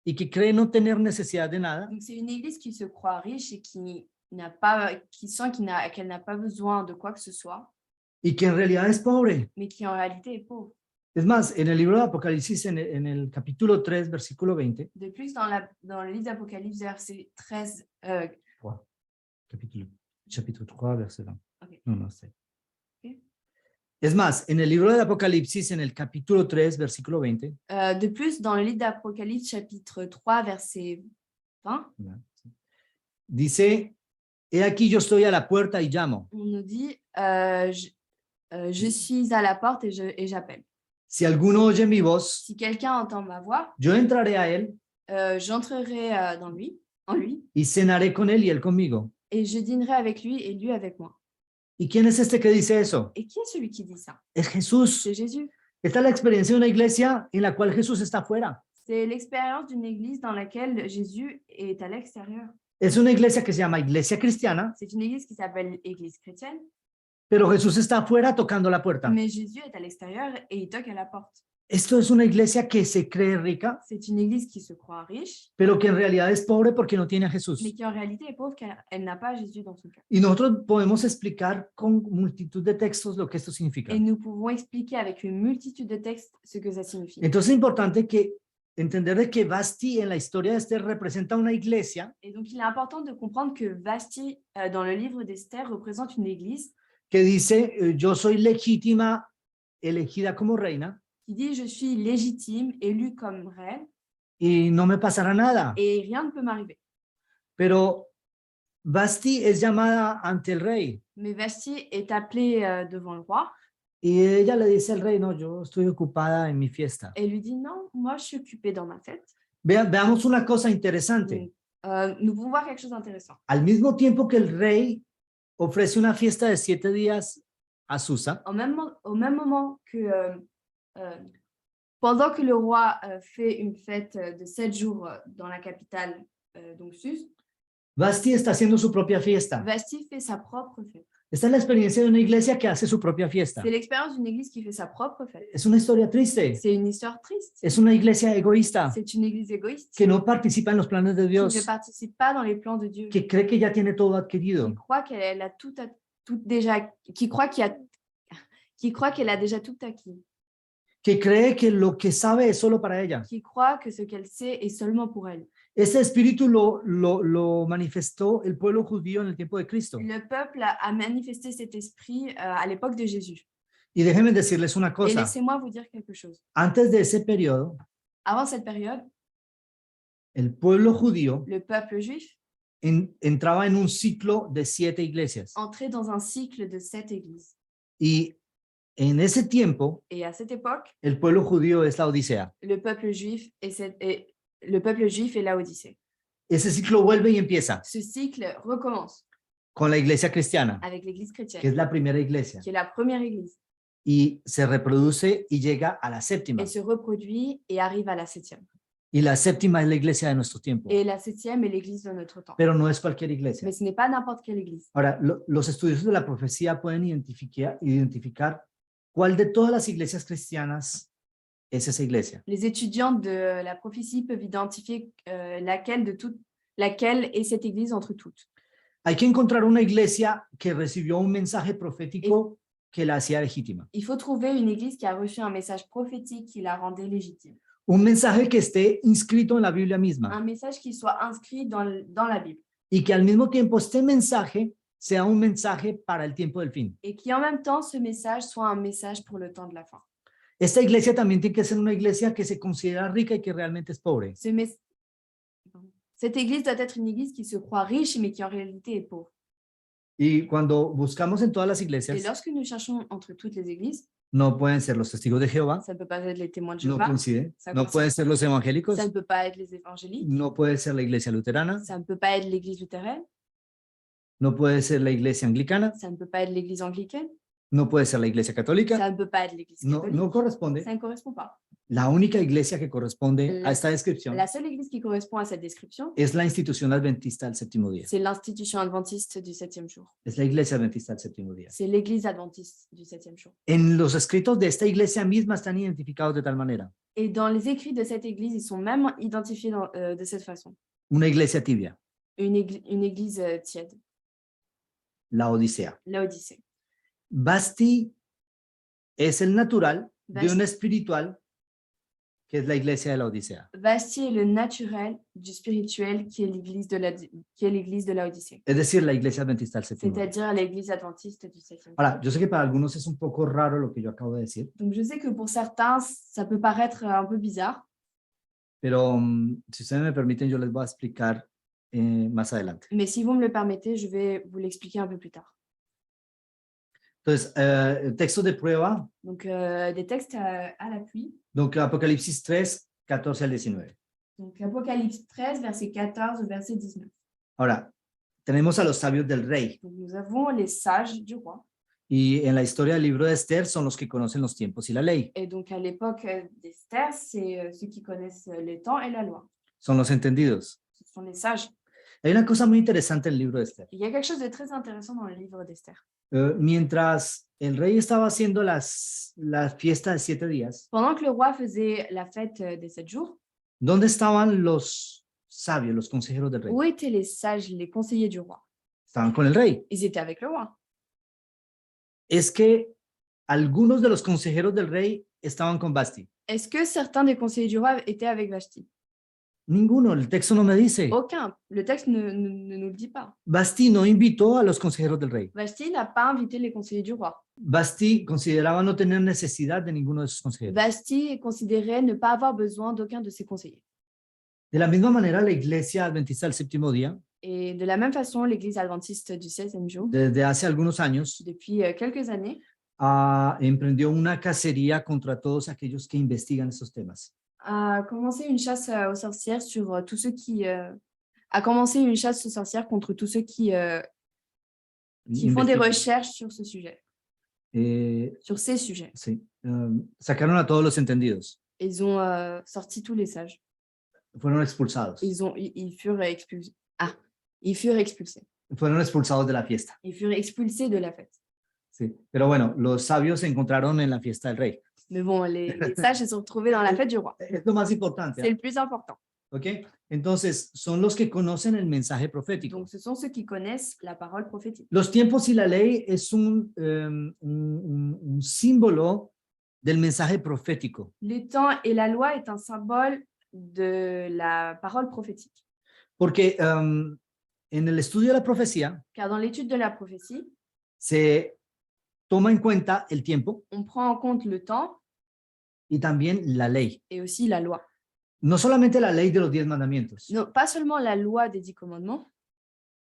y que cree no tener necesidad de nada. Donc, c'est une église qui se croit riche et qui sent qu'elle n'a pas besoin de quoi que ce soit, Y que en realidad es pobre. mais qui en réalité est pauvre. Es más, en el libro de Apocalipsis, en el capítulo 3, versículo 20, De plus, dans le livre d'Apocalypse, verset 13, chapitre 3, verset 20. Ok. No sé. Ok. Es más, en el libro de Apocalipsis, en el capítulo 3, versículo 20, De plus, dans le livre d'Apocalypse, chapitre 3, verset 20, dice, he aquí yo estoy a la puerta y llamo. on nous dit je suis à la porte et j'appelle. Si alguno oye mi voz, Si quelqu'un entend ma voix, yo entraré a él j'entrerai en lui, y cenaré con él y él conmigo. et je dînerai avec lui et lui avec moi. ¿Y quién es este que dice eso? Et qui est celui qui dit ça? Es Jesús. C'est Jésus. Esta es la experiencia de una iglesia en la cual Jesús está afuera. C'est l'expérience d'une église dans laquelle Jésus est à l'extérieur. Es una iglesia que se llama Iglesia Cristiana, C'est une église qui s'appelle Église chrétienne, pero Jesús está afuera tocando la puerta. mais Jésus est à l'extérieur et il toque à la porte. Esto es una iglesia que se cree rica, C'est une église qui se croit riche, pero que en realidad es pobre porque no tiene a Jesús. mais qui en réalité est pauvre car elle n'a pas Jésus dans son cœur. Y nosotros podemos explicar con multitud de textos lo que esto significa. Et nous pouvons expliquer avec une multitude de textes ce que ça signifie. Entonces es importante que entender de que Basti en la historia de Esther representa una iglesia Et donc, il est important de comprendre que Vasti, dans le livre d'Esther, représente une église que dice, yo soy legítima, elegida como reina, qui dit « Je suis légitime, élue comme reine, y no me pasará nada. et rien ne peut m'arriver. Pero Basti es llamada ante el rey. » Mais Vasti est appelée devant le roi Y ella le dice al rey, no, yo estoy ocupada en mi fiesta. et lui dit « Non, moi, je suis occupée dans ma fête. Veamos una cosa interesante. » Donc, nous pouvons voir quelque chose d'intéressant. Al mismo tiempo que el rey ofrece una fiesta de 7 días a Susa, Au même moment que, pendant que le roi fait une fête de 7 jours dans la capitale, donc Suse, Basti está haciendo su propia fiesta. Vasti fait sa propre fête. Esta es la experiencia de una iglesia que hace su propia fiesta. C'est l'expérience d'une église qui fait sa propre fête. Es una historia triste. C'est une histoire triste. Es una iglesia egoísta C'est une église égoïste que no participa en los planes de qui Dios, ne participe pas dans les plans de Dieu, que cree que ya tiene todo adquirido, qui croit qu'elle a tout déjà, qui croit qu'elle a déjà tout acquis, que cree que lo que sabe es solo para ella. qui croit que ce qu'elle sait est seulement pour elle. Ese espíritu lo manifestó el pueblo judío en el tiempo de Cristo. Le peuple a manifesté cet esprit à l'époque de Jésus. Y déjenme decirles una Et cosa, laissez-moi vous dire quelque chose. antes de ese periodo, Avant cette période, el pueblo judío le peuple juif entraba en un ciclo de 7 iglesias. entrait dans un cycle de 7 églises. Y en ese tiempo, Et à cette époque, el pueblo judío es la Odisea. le peuple juif est la Odyssée. Ese ciclo vuelve y empieza Ce cycle recommence con la iglesia cristiana, avec l'église que chrétienne, es la primera iglesia, qui est la première église, y se reproduce y llega a la séptima. et se reproduit et arrive à la 7e. Y la séptima es la iglesia de nuestro tiempo, Et la 7e est l'église de notre temps. pero no es cualquier iglesia. Mais ce n'est pas n'importe quelle église. Ahora, los estudiosos de la profecía pueden identificar cuál de todas las iglesias cristianas es esa iglesia. Les étudiants de la prophétie peuvent identifier laquelle est cette église entre toutes. Hay que encontrar una iglesia que recibió un mensaje profético que la hacía legítima. Il faut trouver une église qui a reçu un message prophétique qui la rendait légitime. Un mensaje que esté inscrito en la Biblia misma Un message qui soit inscrit dans la Bible y que al mismo tiempo este mensaje sea un mensaje para el tiempo del fin. et qui en même temps, ce message soit un message pour le temps de la fin. Esta iglesia también tiene que ser una iglesia que se considera rica y que realmente es pobre. Cette église doit être une église qui se croit riche mais qui en réalité est pauvre. Y cuando buscamos en todas las Et iglesias, lorsque nous cherchons entre toutes les églises, no pueden ser los testigos de Jehová, ça ne peut pas être les témoins de no Jéhovah, coincide, ça no coincide. pueden ser los evangélicos, Ça ne peut pas être les évangéliques, no puede ser la iglesia luterana, ça ne peut pas être l'église luthérienne, no puede ser la iglesia anglicana, ça ne peut pas être l'église anglicaine, no puede ser la iglesia católica, ça ne peut pas être l'église no, catholique, no corresponde. ça ne correspond pas. La única iglesia que corresponde a esta descripción La seule église qui correspond à cette description, es la institución adventista del séptimo día. c'est l'institution adventiste du 7e jour. Es la iglesia adventista del séptimo día. C'est l'église adventiste du 7e jour. En los escritos de esta iglesia misma están identificados de tal manera. Et dans les écrits de cette église, ils sont même identifiés de cette façon. Una iglesia tibia, Une église tiède, la Odisea. la Odyssée. Basti es el natural de Basti. un espiritual que es la iglesia de la Odisea. Vasti est le naturel du spirituel qui est l'église de Laodicée, Es decir, la iglesia adventista del séptimo día. c'est-à-dire l'église adventiste du 7e. Ahora, yo sé que para algunos es un poco raro lo que yo acabo de decir, Donc je sais que pour certains, ça peut paraître un peu bizarre, pero si ustedes me permiten, yo les voy a explicar más adelante. mais si vous me le permettez, je vais vous l'expliquer un peu plus tard. Entonces, el texto de prueba, Donc des textes à l'appui. donc Apocalipsis 3, 14 al 19. Donc Apocalypse 13, verset 14 au verset 19. Ahora, tenemos a los sabios del rey. Donc nous avons les sages du roi. Y en la historia del libro de Esther son los que conocen los tiempos y la ley. Et donc à l'époque d'Esther, c'est ceux qui connaissent les temps et la loi. Son los entendidos. Ce sont les sages. Hay una cosa muy interesante en el libro de Esther. Il y a quelque chose de très intéressant dans le livre d'Esther. Mientras el rey estaba haciendo la fiesta de 7 días, Pendant que le roi faisait la fête des 7 jours, ¿dónde estaban los sabios, los consejeros del rey? où étaient les sages, les conseillers du roi? Estaban con el rey. Ils étaient avec le roi. Es que algunos de los consejeros del rey estaban con Vasti. Est-ce que certains des conseillers du roi étaient avec Vashti? Ninguno, el texto no me dice. Aucun. Le texte ne nous le dit pas. Vasti no invitó a los consejeros del rey. Vashti n'a pas invité les conseillers du roi. Vasti consideraba no tener necesidad de ninguno de sus consejeros. Vashti considérait ne pas avoir besoin d'aucun de ses conseillers. De la misma manera, la iglesia adventista del séptimo día, Et de la même façon, l'église adventiste du 16e jour, desde hace algunos años, depuis quelques années, emprendió una cacería contra todos aquellos que investigan estos temas. a commencé une chasse aux sorcières sur tous ceux qui a commencé une chasse aux sorcières contre tous ceux qui font des Investigan. recherches sur ce sujet, sur ces sujets. Sí, sacaron a todos los entendidos, Ils ont sorti tous les sages. fueron expulsados, Ils furent expulsés. Ah, ils furent expulsés. fueron expulsados de la fiesta. Ils furent expulsés de la fête. Sí, pero bueno, los sabios se encontraron en la fiesta del rey. Mais bon, les sages se sont retrouvés dans la fête du roi. Es lo más importante. C'est le plus important. ¿Ok? Entonces, son los que conocen el mensaje profético. Donc, ce sont ceux qui connaissent la parole prophétique. Los tiempos y la ley es un símbolo del mensaje profético. Les temps et la loi est un symbole de la parole prophétique. Porque en el estudio de la profecía Car dans l'étude de la prophétie, se toma en cuenta el tiempo on prend en compte le temps y también la ley. et aussi la loi. No solamente la ley de los 10 mandamientos, Non, pas seulement la loi des 10 commandements,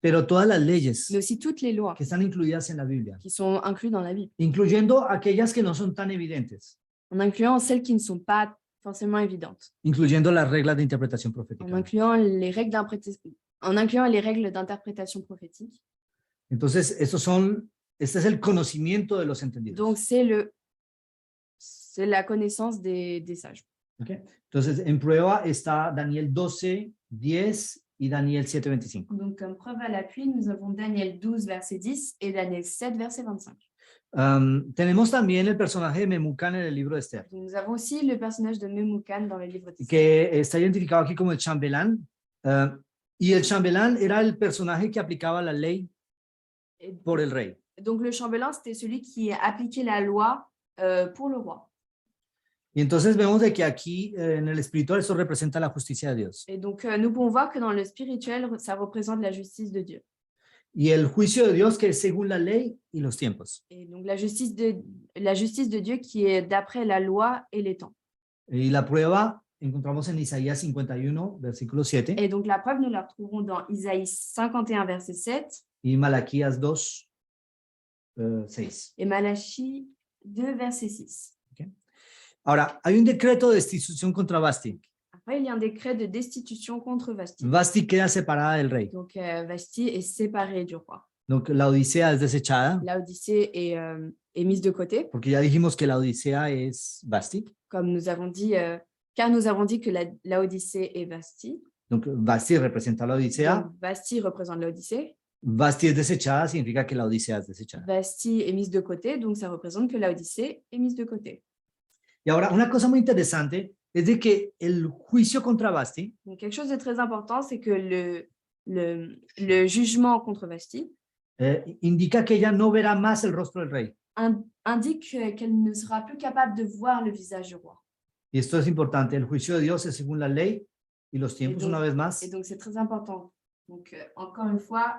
pero todas las leyes mais aussi toutes les lois que están incluidas en la Biblia, qui sont incluses dans la Bible, incluyendo aquellas que no son tan evidentes, en incluant celles qui ne sont pas forcément évidentes, incluyendo las reglas de interpretación en profética. incluant les règles d'interprétation prophétique. Entonces, este es el conocimiento de los entendidos. Donc, c'est la connaissance des sages. ¿Okay? Entonces, en prueba está Daniel 12, 10 y Daniel 7, 25. Donc, comme preuve à l'appui, nous avons Daniel 12, verset 10 et Daniel 7, verset 25. Tenemos también el personaje de Memucán en el libro de Esther, Donc, nous avons aussi le personnage de Memucan dans le livre d'Esther. que está identificado aquí como el chambelán. Y el chambelán era el personaje que aplicaba la ley por el rey. Donc, le chambellan, c'était celui qui appliquait la loi pour le roi. Y entonces vemos de que aquí en el espiritual eso representa la justicia de Dios. Et donc, nous pouvons voir que dans le spirituel, ça représente la justice de Dieu. Y el juicio de Dios que es según la ley y los tiempos. Et donc, la justice de Dieu qui est d'après la loi et les temps. Y la prueba encontramos en Isaías 51, versículo 7, Et donc, la preuve, nous la retrouvons dans Isaïe 51, verset 7 y Malaquías 2, 6. et Malachie 2, verset 6. Ahora, hay un decreto de destitución contra Vasti. Après, il y a un décret de destitution contre Vashti. Vasti queda separada del rey. Donc, Vashti est séparée du roi. Donc, la Odisea es desechada, La Odyssée est mise de côté, porque ya dijimos que la Odisea es Vasti. comme nous avons dit, car nous avons dit que la Odyssée est Vashti. Donc, Vasti representa la Odisea. Donc, Vashti représente la Odyssée. Vasti es desechada, significa que la Odisea es desechada. Vashti est mise de côté, donc ça représente que la Odyssée est mise de côté. Y ahora, una cosa muy interesante es de que el juicio contra Vasti Donc, quelque chose de très important, c'est que le jugement contre Vashti indica que ella no verá más el rostro del rey. indique qu'elle ne sera plus capable de voir le visage du roi. Y esto es importante, el juicio de Dios es según la ley y los tiempos, donc- una vez Et más, donc, c'est très important. Donc, encore une fois,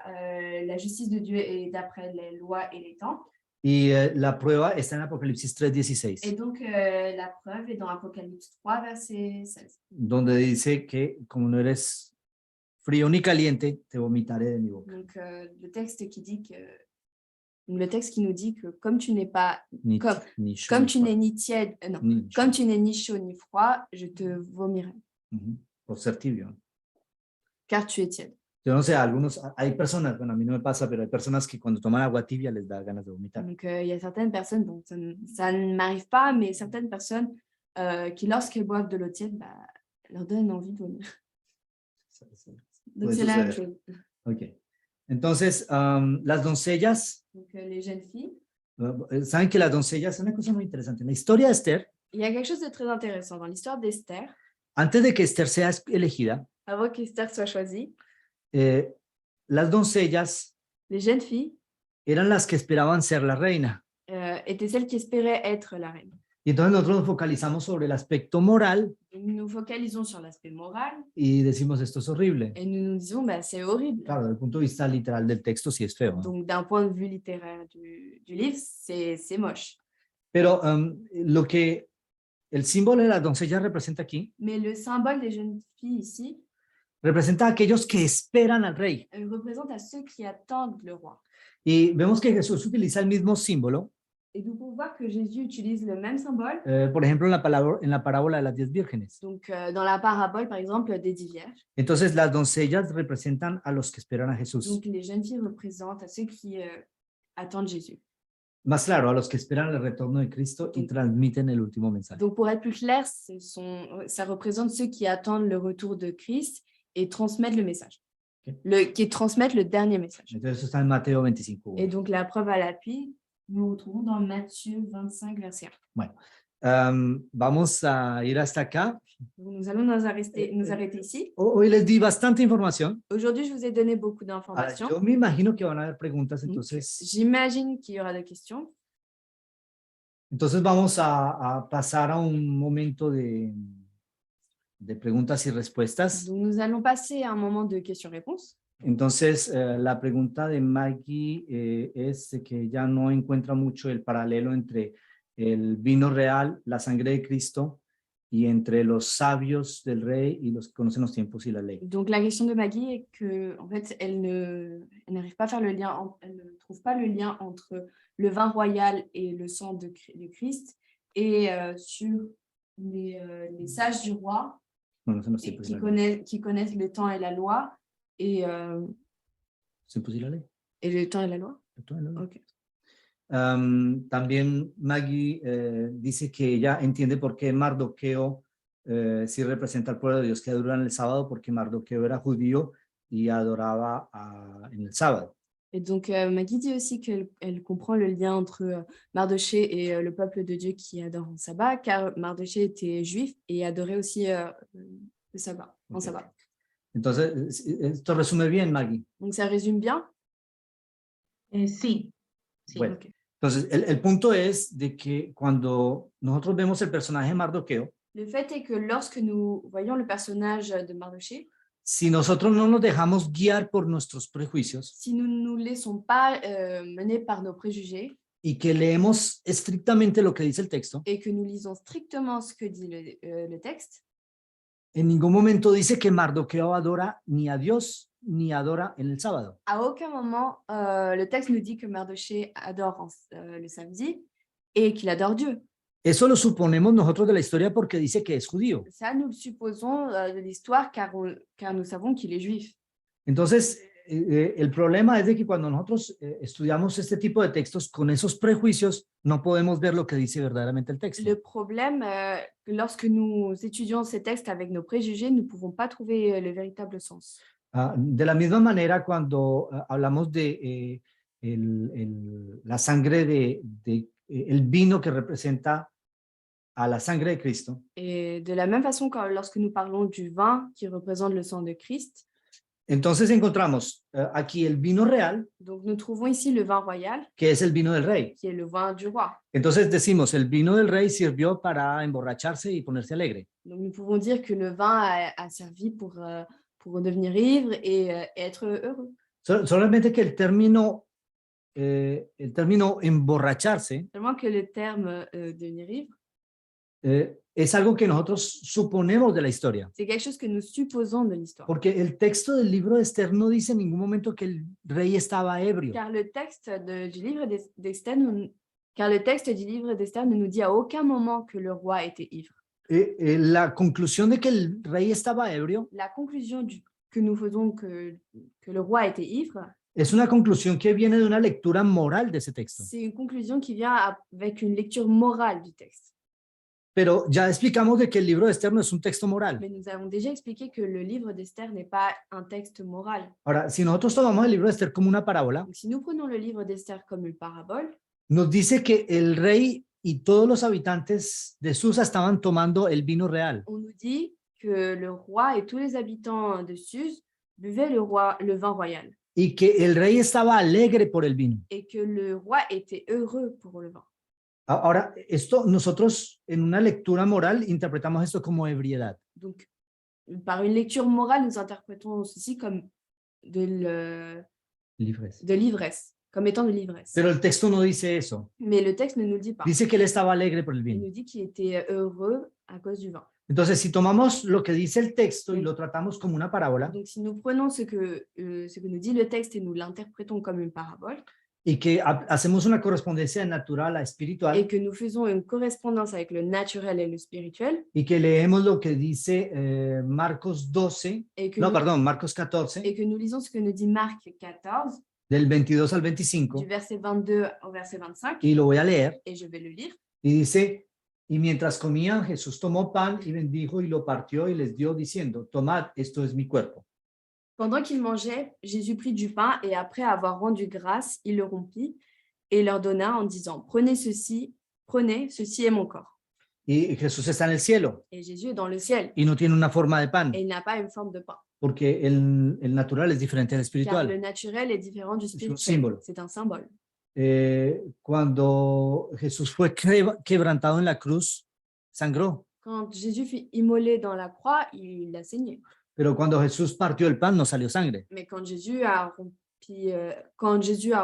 la justice de Dieu est d'après les lois et les temps. y la prueba está en Apocalipsis Et 3:16, donc, la preuve est dans Apocalypse 3, verset 16. donde dice que como no eres frío ni caliente, te vomitaré de mi boca. Donc, le texte qui nous dit que comme tu n'es pas, Ni, comme, ni chaud, comme ni tu froid. n'es ni tiède, non, Ni comme chaud. tu n'es ni chaud ni froid, je te vomirai, Ujú, por ser tibio. car tu es tiède. Yo no sé, hay personas, bueno, a mí no me pasa, pero hay personas que cuando toman agua tibia les da ganas de vomitar. Donc, il y a certaines personnes, bon, ça ne m'arrive pas, mais certaines personnes qui, lorsqu'elles boivent de l'eau tiède, bah, leur donnent envie de vomir. Donc, Puede c'est la même suceder. chose. Ok. Entonces, las doncellas, Donc, les jeunes filles, saben que las doncellas es una cosa muy interesante. En la historia de Esther, il y a quelque chose de très intéressant dans l'histoire d'Esther. antes de que Esther sea elegida, Avant qu'Esther soit choisie, las doncellas les jeunes filles eran las que esperaban ser la reina. étaient celles qui espéraient être la reine. Y entonces nosotros nos focalizamos sobre el aspecto moral Nous nous focalisons sur l'aspect moral y decimos esto es horrible. et nous nous disons, bah, c'est horrible. Claro, desde el punto de vista literal del texto sí es feo, ¿no? Donc, d'un point de vue littéraire du livre, c'est moche. Pero lo que el símbolo de las doncellas representa aquí, Mais le symbole des jeunes filles ici representa a aquellos que esperan al rey. représente à ceux qui attendent le roi. Y vemos que Jesús utiliza el mismo símbolo, Et nous pouvons voir que Jésus utilise le même symbole. por ejemplo, en la parábola de las 10 vírgenes. Donc, dans la parabole, par exemple, des 10 vierges. Entonces, las doncellas representan a los que esperan a Jesús. Donc, les jeunes filles représentent à ceux qui attendent Jésus. Más claro, a los que esperan el retorno de Cristo y transmiten el último mensaje. Donc, pour être plus clair, ça représente ceux qui attendent le retour de Christ et transmettent le message. Okay. Qui transmettent le dernier message. Entonces, eso está en Mateo 25. Et donc, la preuve à l'appui, nous retrouvons dans Matthieu 25, verset 1. Bueno, vamos a ir hasta acá. Nous allons nous arrêter ici. Hoy les di bastante información. Aujourd'hui, je vous ai donné beaucoup Ahora, d'informations. yo me imagino que van a haber preguntas, Donc, entonces j'imagine qu'il y aura des questions. vamos a pasar a un momento de preguntas y respuestas. Donc, nous allons passer à un moment de questions-réponses. Entonces, la pregunta de Maggie es de que ya no encuentra mucho el paralelo entre el vino real, la sangre de Cristo, y entre los sabios del rey y los que conocen los tiempos y la ley. Donc, la question de Maggie est que, en fait, elle n'arrive pas à faire le lien, elle ne trouve pas le lien entre le vin royal et le sang de Christ et sur les sages du roi Conocen los et tiempos y la ley. qui connaissent le temps et la loi et Tiempos y la ley. le temps et la loi. El temps y la ley. Ok. También Maggie dice que ella entiende por qué Mardoqueo sí representa al pueblo de Dios que adora en el sábado, porque Mardoqueo era judío y adoraba en el sábado. Et donc, Maggie dit aussi qu'elle comprend le lien entre Mardoché et le peuple de Dieu qui adore en sabbat, car Mardoché était juif et adorait aussi le sabbat, en Okay. sabbat. Entonces, esto resume bien, Maggie. Donc, ça résume bien. Sí. Sí. Bueno, Ok. entonces el punto es de que cuando nosotros vemos el personaje de Mardoqueo, Le fait est que lorsque nous voyons le personnage de Mardoché, si nosotros no nos dejamos guiar por nuestros prejuicios si nous ne nous laissons pas mener par nos préjugés y que leemos estrictamente lo que dice el texto, et que nous lisons strictement ce que dit le texte, en ningún momento dice que Mardoqueo adora ni a Dios ni adora en el sábado. à aucun moment le texte nous dit que Mardoché adore le samedi et qu'il adore Dieu. Eso lo suponemos nosotros de la historia porque dice que es judío. Ça, nous le supposons de l'histoire car nous savons qu'il est juif. Entonces, el problema es de que cuando nosotros estudiamos este tipo de textos con esos prejuicios, no podemos ver lo que dice verdaderamente el texto. Le problème, lorsque nous étudions ces textes avec nos préjugés, nous ne pouvons pas trouver le véritable sens. De la misma manera, cuando hablamos de la sangre el vino que representa a la sangre de Cristo, Et de la même façon, lorsque nous parlons du vin qui représente le sang de Christ, Entonces encontramos aquí el vino real, Donc nous trouvons ici le vin royal, que es el vino del rey. qui est le vin du roi. Entonces decimos, el vino del rey sirvió para emborracharse y ponerse alegre. Donc nous pouvons dire que le vin a servi pour devenir ivre et être heureux. Solamente que el término emborracharse Seulement que le terme devenir ivre, es algo que nosotros suponemos de la historia. c'est quelque chose que nous supposons de l'histoire. Porque el texto del libro de Esther no dice en ningún momento que el rey estaba ebrio. Car le texte du livre d'Esther ne nous dit à aucun moment que le roi était ivre. La conclusión de que el rey estaba ebrio La conclusion que nous faisons que le roi était ivre, es una conclusión que viene de una lectura moral de ese texto. c'est une conclusion qui vient avec une lecture morale du texte. Pero ya explicamos de que el libro de Esther no es un texto moral. Mais nous avons déjà expliqué que le livre d'Esther n'est pas un texte moral. Ahora, si nosotros tomamos el libro de Esther como una parábola, Donc, si nous prenons le livre d'Esther comme une parabole, nos dice que el rey y todos los habitantes de Susa estaban tomando el vino real. on nous dit que le roi et tous les habitants de Suse buvaient le vin royal Y que el rey estaba alegre por el vino. et que le roi était heureux pour le vin. Ahora, esto nosotros en una lectura moral interpretamos esto como ebriedad. Donc, par une lecture morale, nous interprétons ceci comme de l'ivresse, comme étant de l'ivresse. Pero el texto no dice eso. Mais le texte ne nous le dit pas. Dice que él estaba alegre por el Il vino. nous dit qu'il était heureux à cause du vin. Entonces, si tomamos lo que dice el texto y lo tratamos como una parábola Donc, si nous prenons ce que nous dit le texte et nous l'interprétons comme une parabole, y que hacemos una correspondencia natural a espiritual et que nous faisons une correspondance avec le naturel et le spirituel, y que leemos lo que dice Marcos 12, et que, no, nous, perdón, Marcos 14, et que nous lisons ce que nous dit Marc 14, del 22 al 25, du verset 22 au verset 25, y lo voy a leer, et je vais le lire. y dice, y mientras comían, Jesús tomó pan y bendijo y lo partió y les dio diciendo, tomad, esto es mi cuerpo. Pendant qu'ils mangeaient, Jésus prit du pain et après avoir rendu grâce, il le rompit et leur donna en disant, prenez, ceci est mon corps. Y Jesús está en el cielo Et Jésus est dans le ciel y no tiene una forma de pan, et il n'a pas une forme de pain, porque el natural es diferente al car le espiritual. naturel est différent du spirituel. símbolo. C'est un symbole. Cuando Jesús fue quebrantado en la cruz, sangró. Quand Jésus fut immolé dans la croix, il a saigné. Pero cuando Jesús partió el pan, no salió sangre. Mais quand Jésus a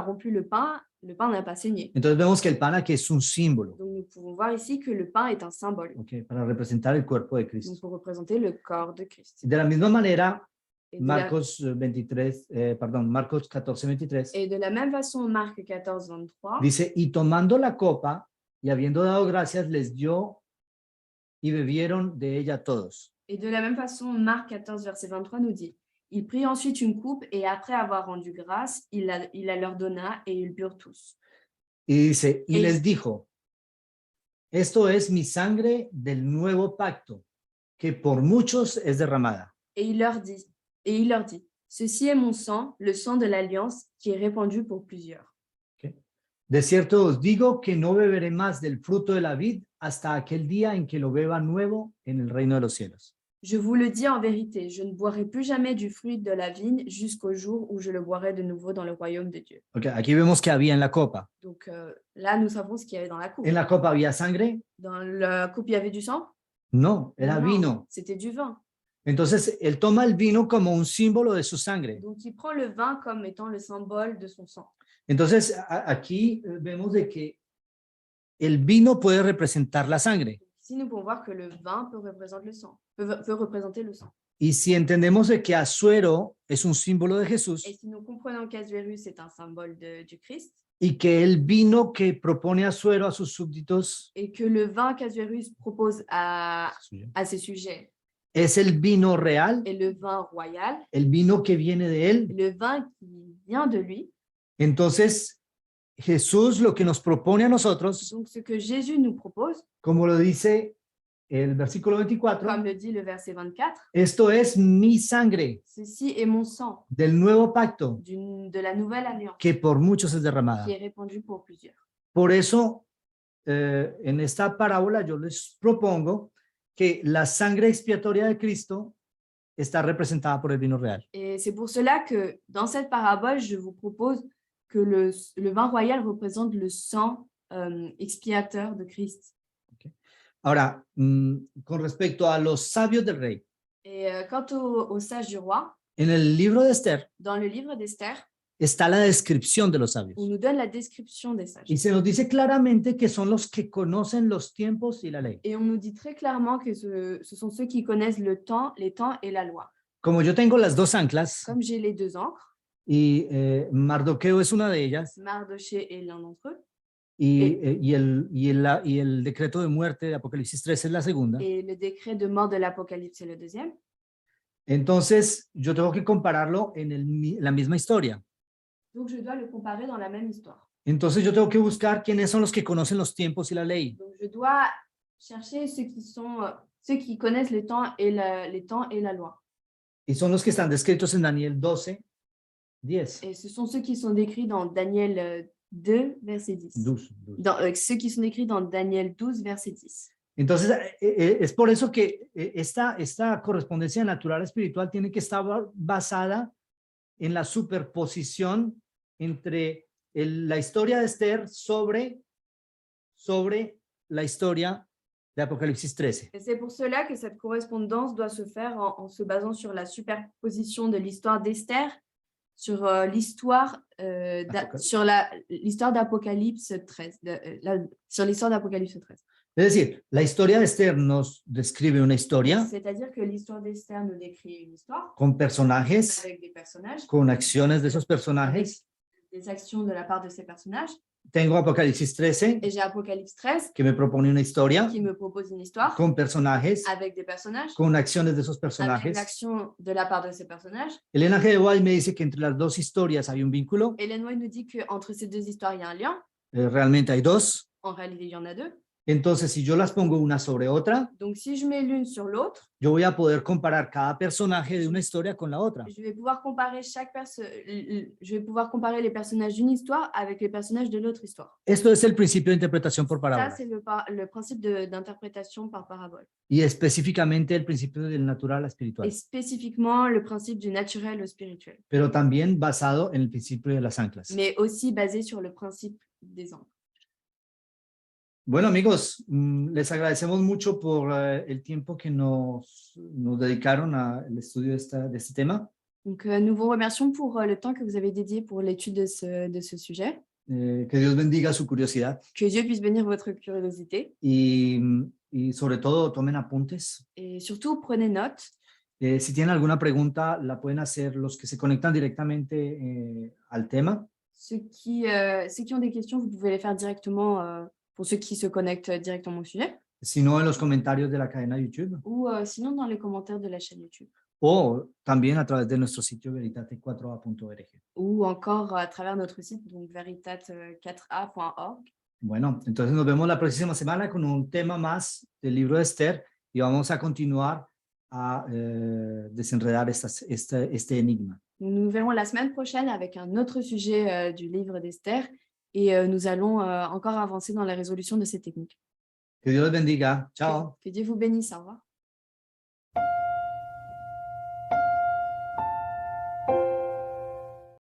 rompu le pain n'a pas saigné. Entonces vemos que el pan aquí es un símbolo, Donc nous pouvons voir ici que le pain est un symbole, ¿ok? Para representar el cuerpo de donc Cristo. pour représenter le corps de Christ. De la misma manera, Et de la- Marcos 14, 23, Et de la même façon, Marc 14, 23, dice, y tomando la copa y habiendo dado gracias, les dio y bebieron de ella todos. et de la même façon, Marc 14, verset 23 nous dit, il prit ensuite une coupe et après avoir rendu grâce, il la leur donna et ils burent tous. Y dice, y Y- les dijo, esto es mi sangre del nuevo pacto, que por muchos es derramada. Et il leur dit, ceci est mon sang, le sang de l'alliance qui est répandu pour plusieurs. De cierto os digo que no beberé más del fruto de la vid hasta aquel día en que lo beba nuevo en el reino de los cielos. Je vous le dis en vérité, je ne boirai plus jamais du fruit de la vigne jusqu'au jour où je le boirai de nouveau dans le royaume de Dieu. Okay, aquí vemos que había en la copa. Donc là, nous savons ce qu'il y avait dans la coupe. ¿En la copa había sangre? Dans la coupe, il y avait du sang? No, era Non, vino. c'était du vin. Entonces, él toma el vino como un símbolo de su sangre. Donc, il prend le vin comme étant le symbole de son sang. Entonces, aquí vemos de que el vino puede representar la sangre. Ici, nous pouvons voir que le vin peut représenter le sang. Peut représenter le sang. Y si entendemos de que Asuero es un símbolo de Jesús Et si nous comprenons qu'Asuérus est un symbole du Christ, y que el vino que propone Asuero a sus súbditos et que le vin qu'Asuérus propose à ses sujets es el vino real, est le vin royal, el vino que viene de él, le vin qui vient de lui, entonces Jesús lo que nos propone a nosotros, donc ce que Jésus nous propose, como lo dice el versículo 24, comme le dit le verset 24, esto es mi sangre ceci est mon sang del nuevo pacto de la nouvelle alliance que por muchos es derramada. qui est répandu pour plusieurs. Por eso, en esta parábola yo les propongo que la sangre expiatoria de Cristo está representada por el vino real. Et c'est pour cela que dans cette parabole, je vous propose que le vin royal représente le sang expiateur de Christ. Ahora, con respecto a los sabios del rey, Et quant aux sages du roi, en el libro de Esther dans le livre d'Esther, está la descripción de los sabios. on nous donne la description des sages. Y se nos dice claramente que son los que conocen los tiempos y la ley. Et on nous dit très clairement que ce sont ceux qui connaissent le temps, les temps et la loi. Como yo tengo las dos anclas Comme j'ai les deux encres, y Mardoqueo es una de ellas, Mardoché est l'un d'entre eux, y el decreto de muerte de Apocalipsis 13 es la segunda. et le décret de mort de l'Apocalypse est le deuxième. Entonces, yo tengo que compararlo en la misma historia. Donc, je dois le comparer dans la même histoire. Entonces, yo tengo que buscar quiénes son los que conocen los tiempos y la ley. Donc, je dois chercher ceux qui connaissent les temps et la loi. Y son los que están descritos en Daniel 12, 10. Et ce sont ceux qui sont décrits dans Daniel 2, verset 10. 12. Ceux qui sont décrits dans Daniel 12, verset 10. Entonces, es por eso que esta correspondencia natural espiritual tiene que estar basada en la superposición entre la historia de Esther sobre la historia de Apocalipsis 13. Et c'est pour cela que cette correspondance doit se faire en se basant sur la superposition de l'histoire d'Esther, sur l'histoire d'Apocalypse 13, sur l'histoire d'Apocalypse 13. Es decir, la historia de Esther nos describe una historia C'est-à-dire que l'histoire d'Esther nous décrit une histoire con personajes, avec des personnages, con acciones de esos avec personajes. des actions de la part de ces personnages. Tengo Apocalipsis 13, Et j'ai Apocalypse 13 que me propone una historia qui me propose une histoire con personajes, avec des personnages, con acciones de esos avec personajes. l'action de la part de ces personnages. Elena G. de White me dice que entre las dos historias hay un vínculo. Hélène White nous dit qu'entre ces deux histoires, il y a un lien. Realmente hay dos. En réalité, il y en a deux. Entonces, si yo las pongo una sobre otra, Donc, si je mets l'une sur l'autre, yo voy a poder comparar cada personaje de una historia con la otra. je vais pouvoir comparer les personnajes d'une histoire avec les personnages de l'autre histoire. Esto es el principio de interpretación por Ça, parábola c'est le principe d'interprétation par parabole. y específicamente el principio del natural a espiritual, Et spécifiquement, le principe du naturel au spirituel. pero también basado en el principio de las anclas. Mais aussi basé sur le principe des encres. Bueno, amigos, les agradecemos mucho por el tiempo que nos dedicaron al estudio de este tema. Donc, nous vous remercions pour le temps que vous avez dédié pour l'étude de ce sujet. Que Dios bendiga su curiosidad Que Dieu puisse bénir votre curiosité. y sobre todo tomen apuntes. Et surtout, prenez note. Si tienen alguna pregunta, la pueden hacer los que se conectan directamente al tema. Ceux qui ont des questions, vous pouvez les faire directement pour ceux qui se connectent directement au sujet. Sino en los comentarios de la cadena YouTube Ou sinon dans les commentaires de la chaîne YouTube. o también a través de nuestro sitio veritate4a.org. Ou encore à travers notre site, donc veritate4a.org. Bueno, entonces nos vemos la próxima semana con un tema más del libro de Esther y vamos a continuar a desenredar este enigma. Nous verrons la semaine prochaine avec un autre sujet du livre d'Esther et nous allons encore avancer dans la résolution de ces techniques. Que Dios les bendiga. Chao. Que Dieu vous bénisse. Au revoir.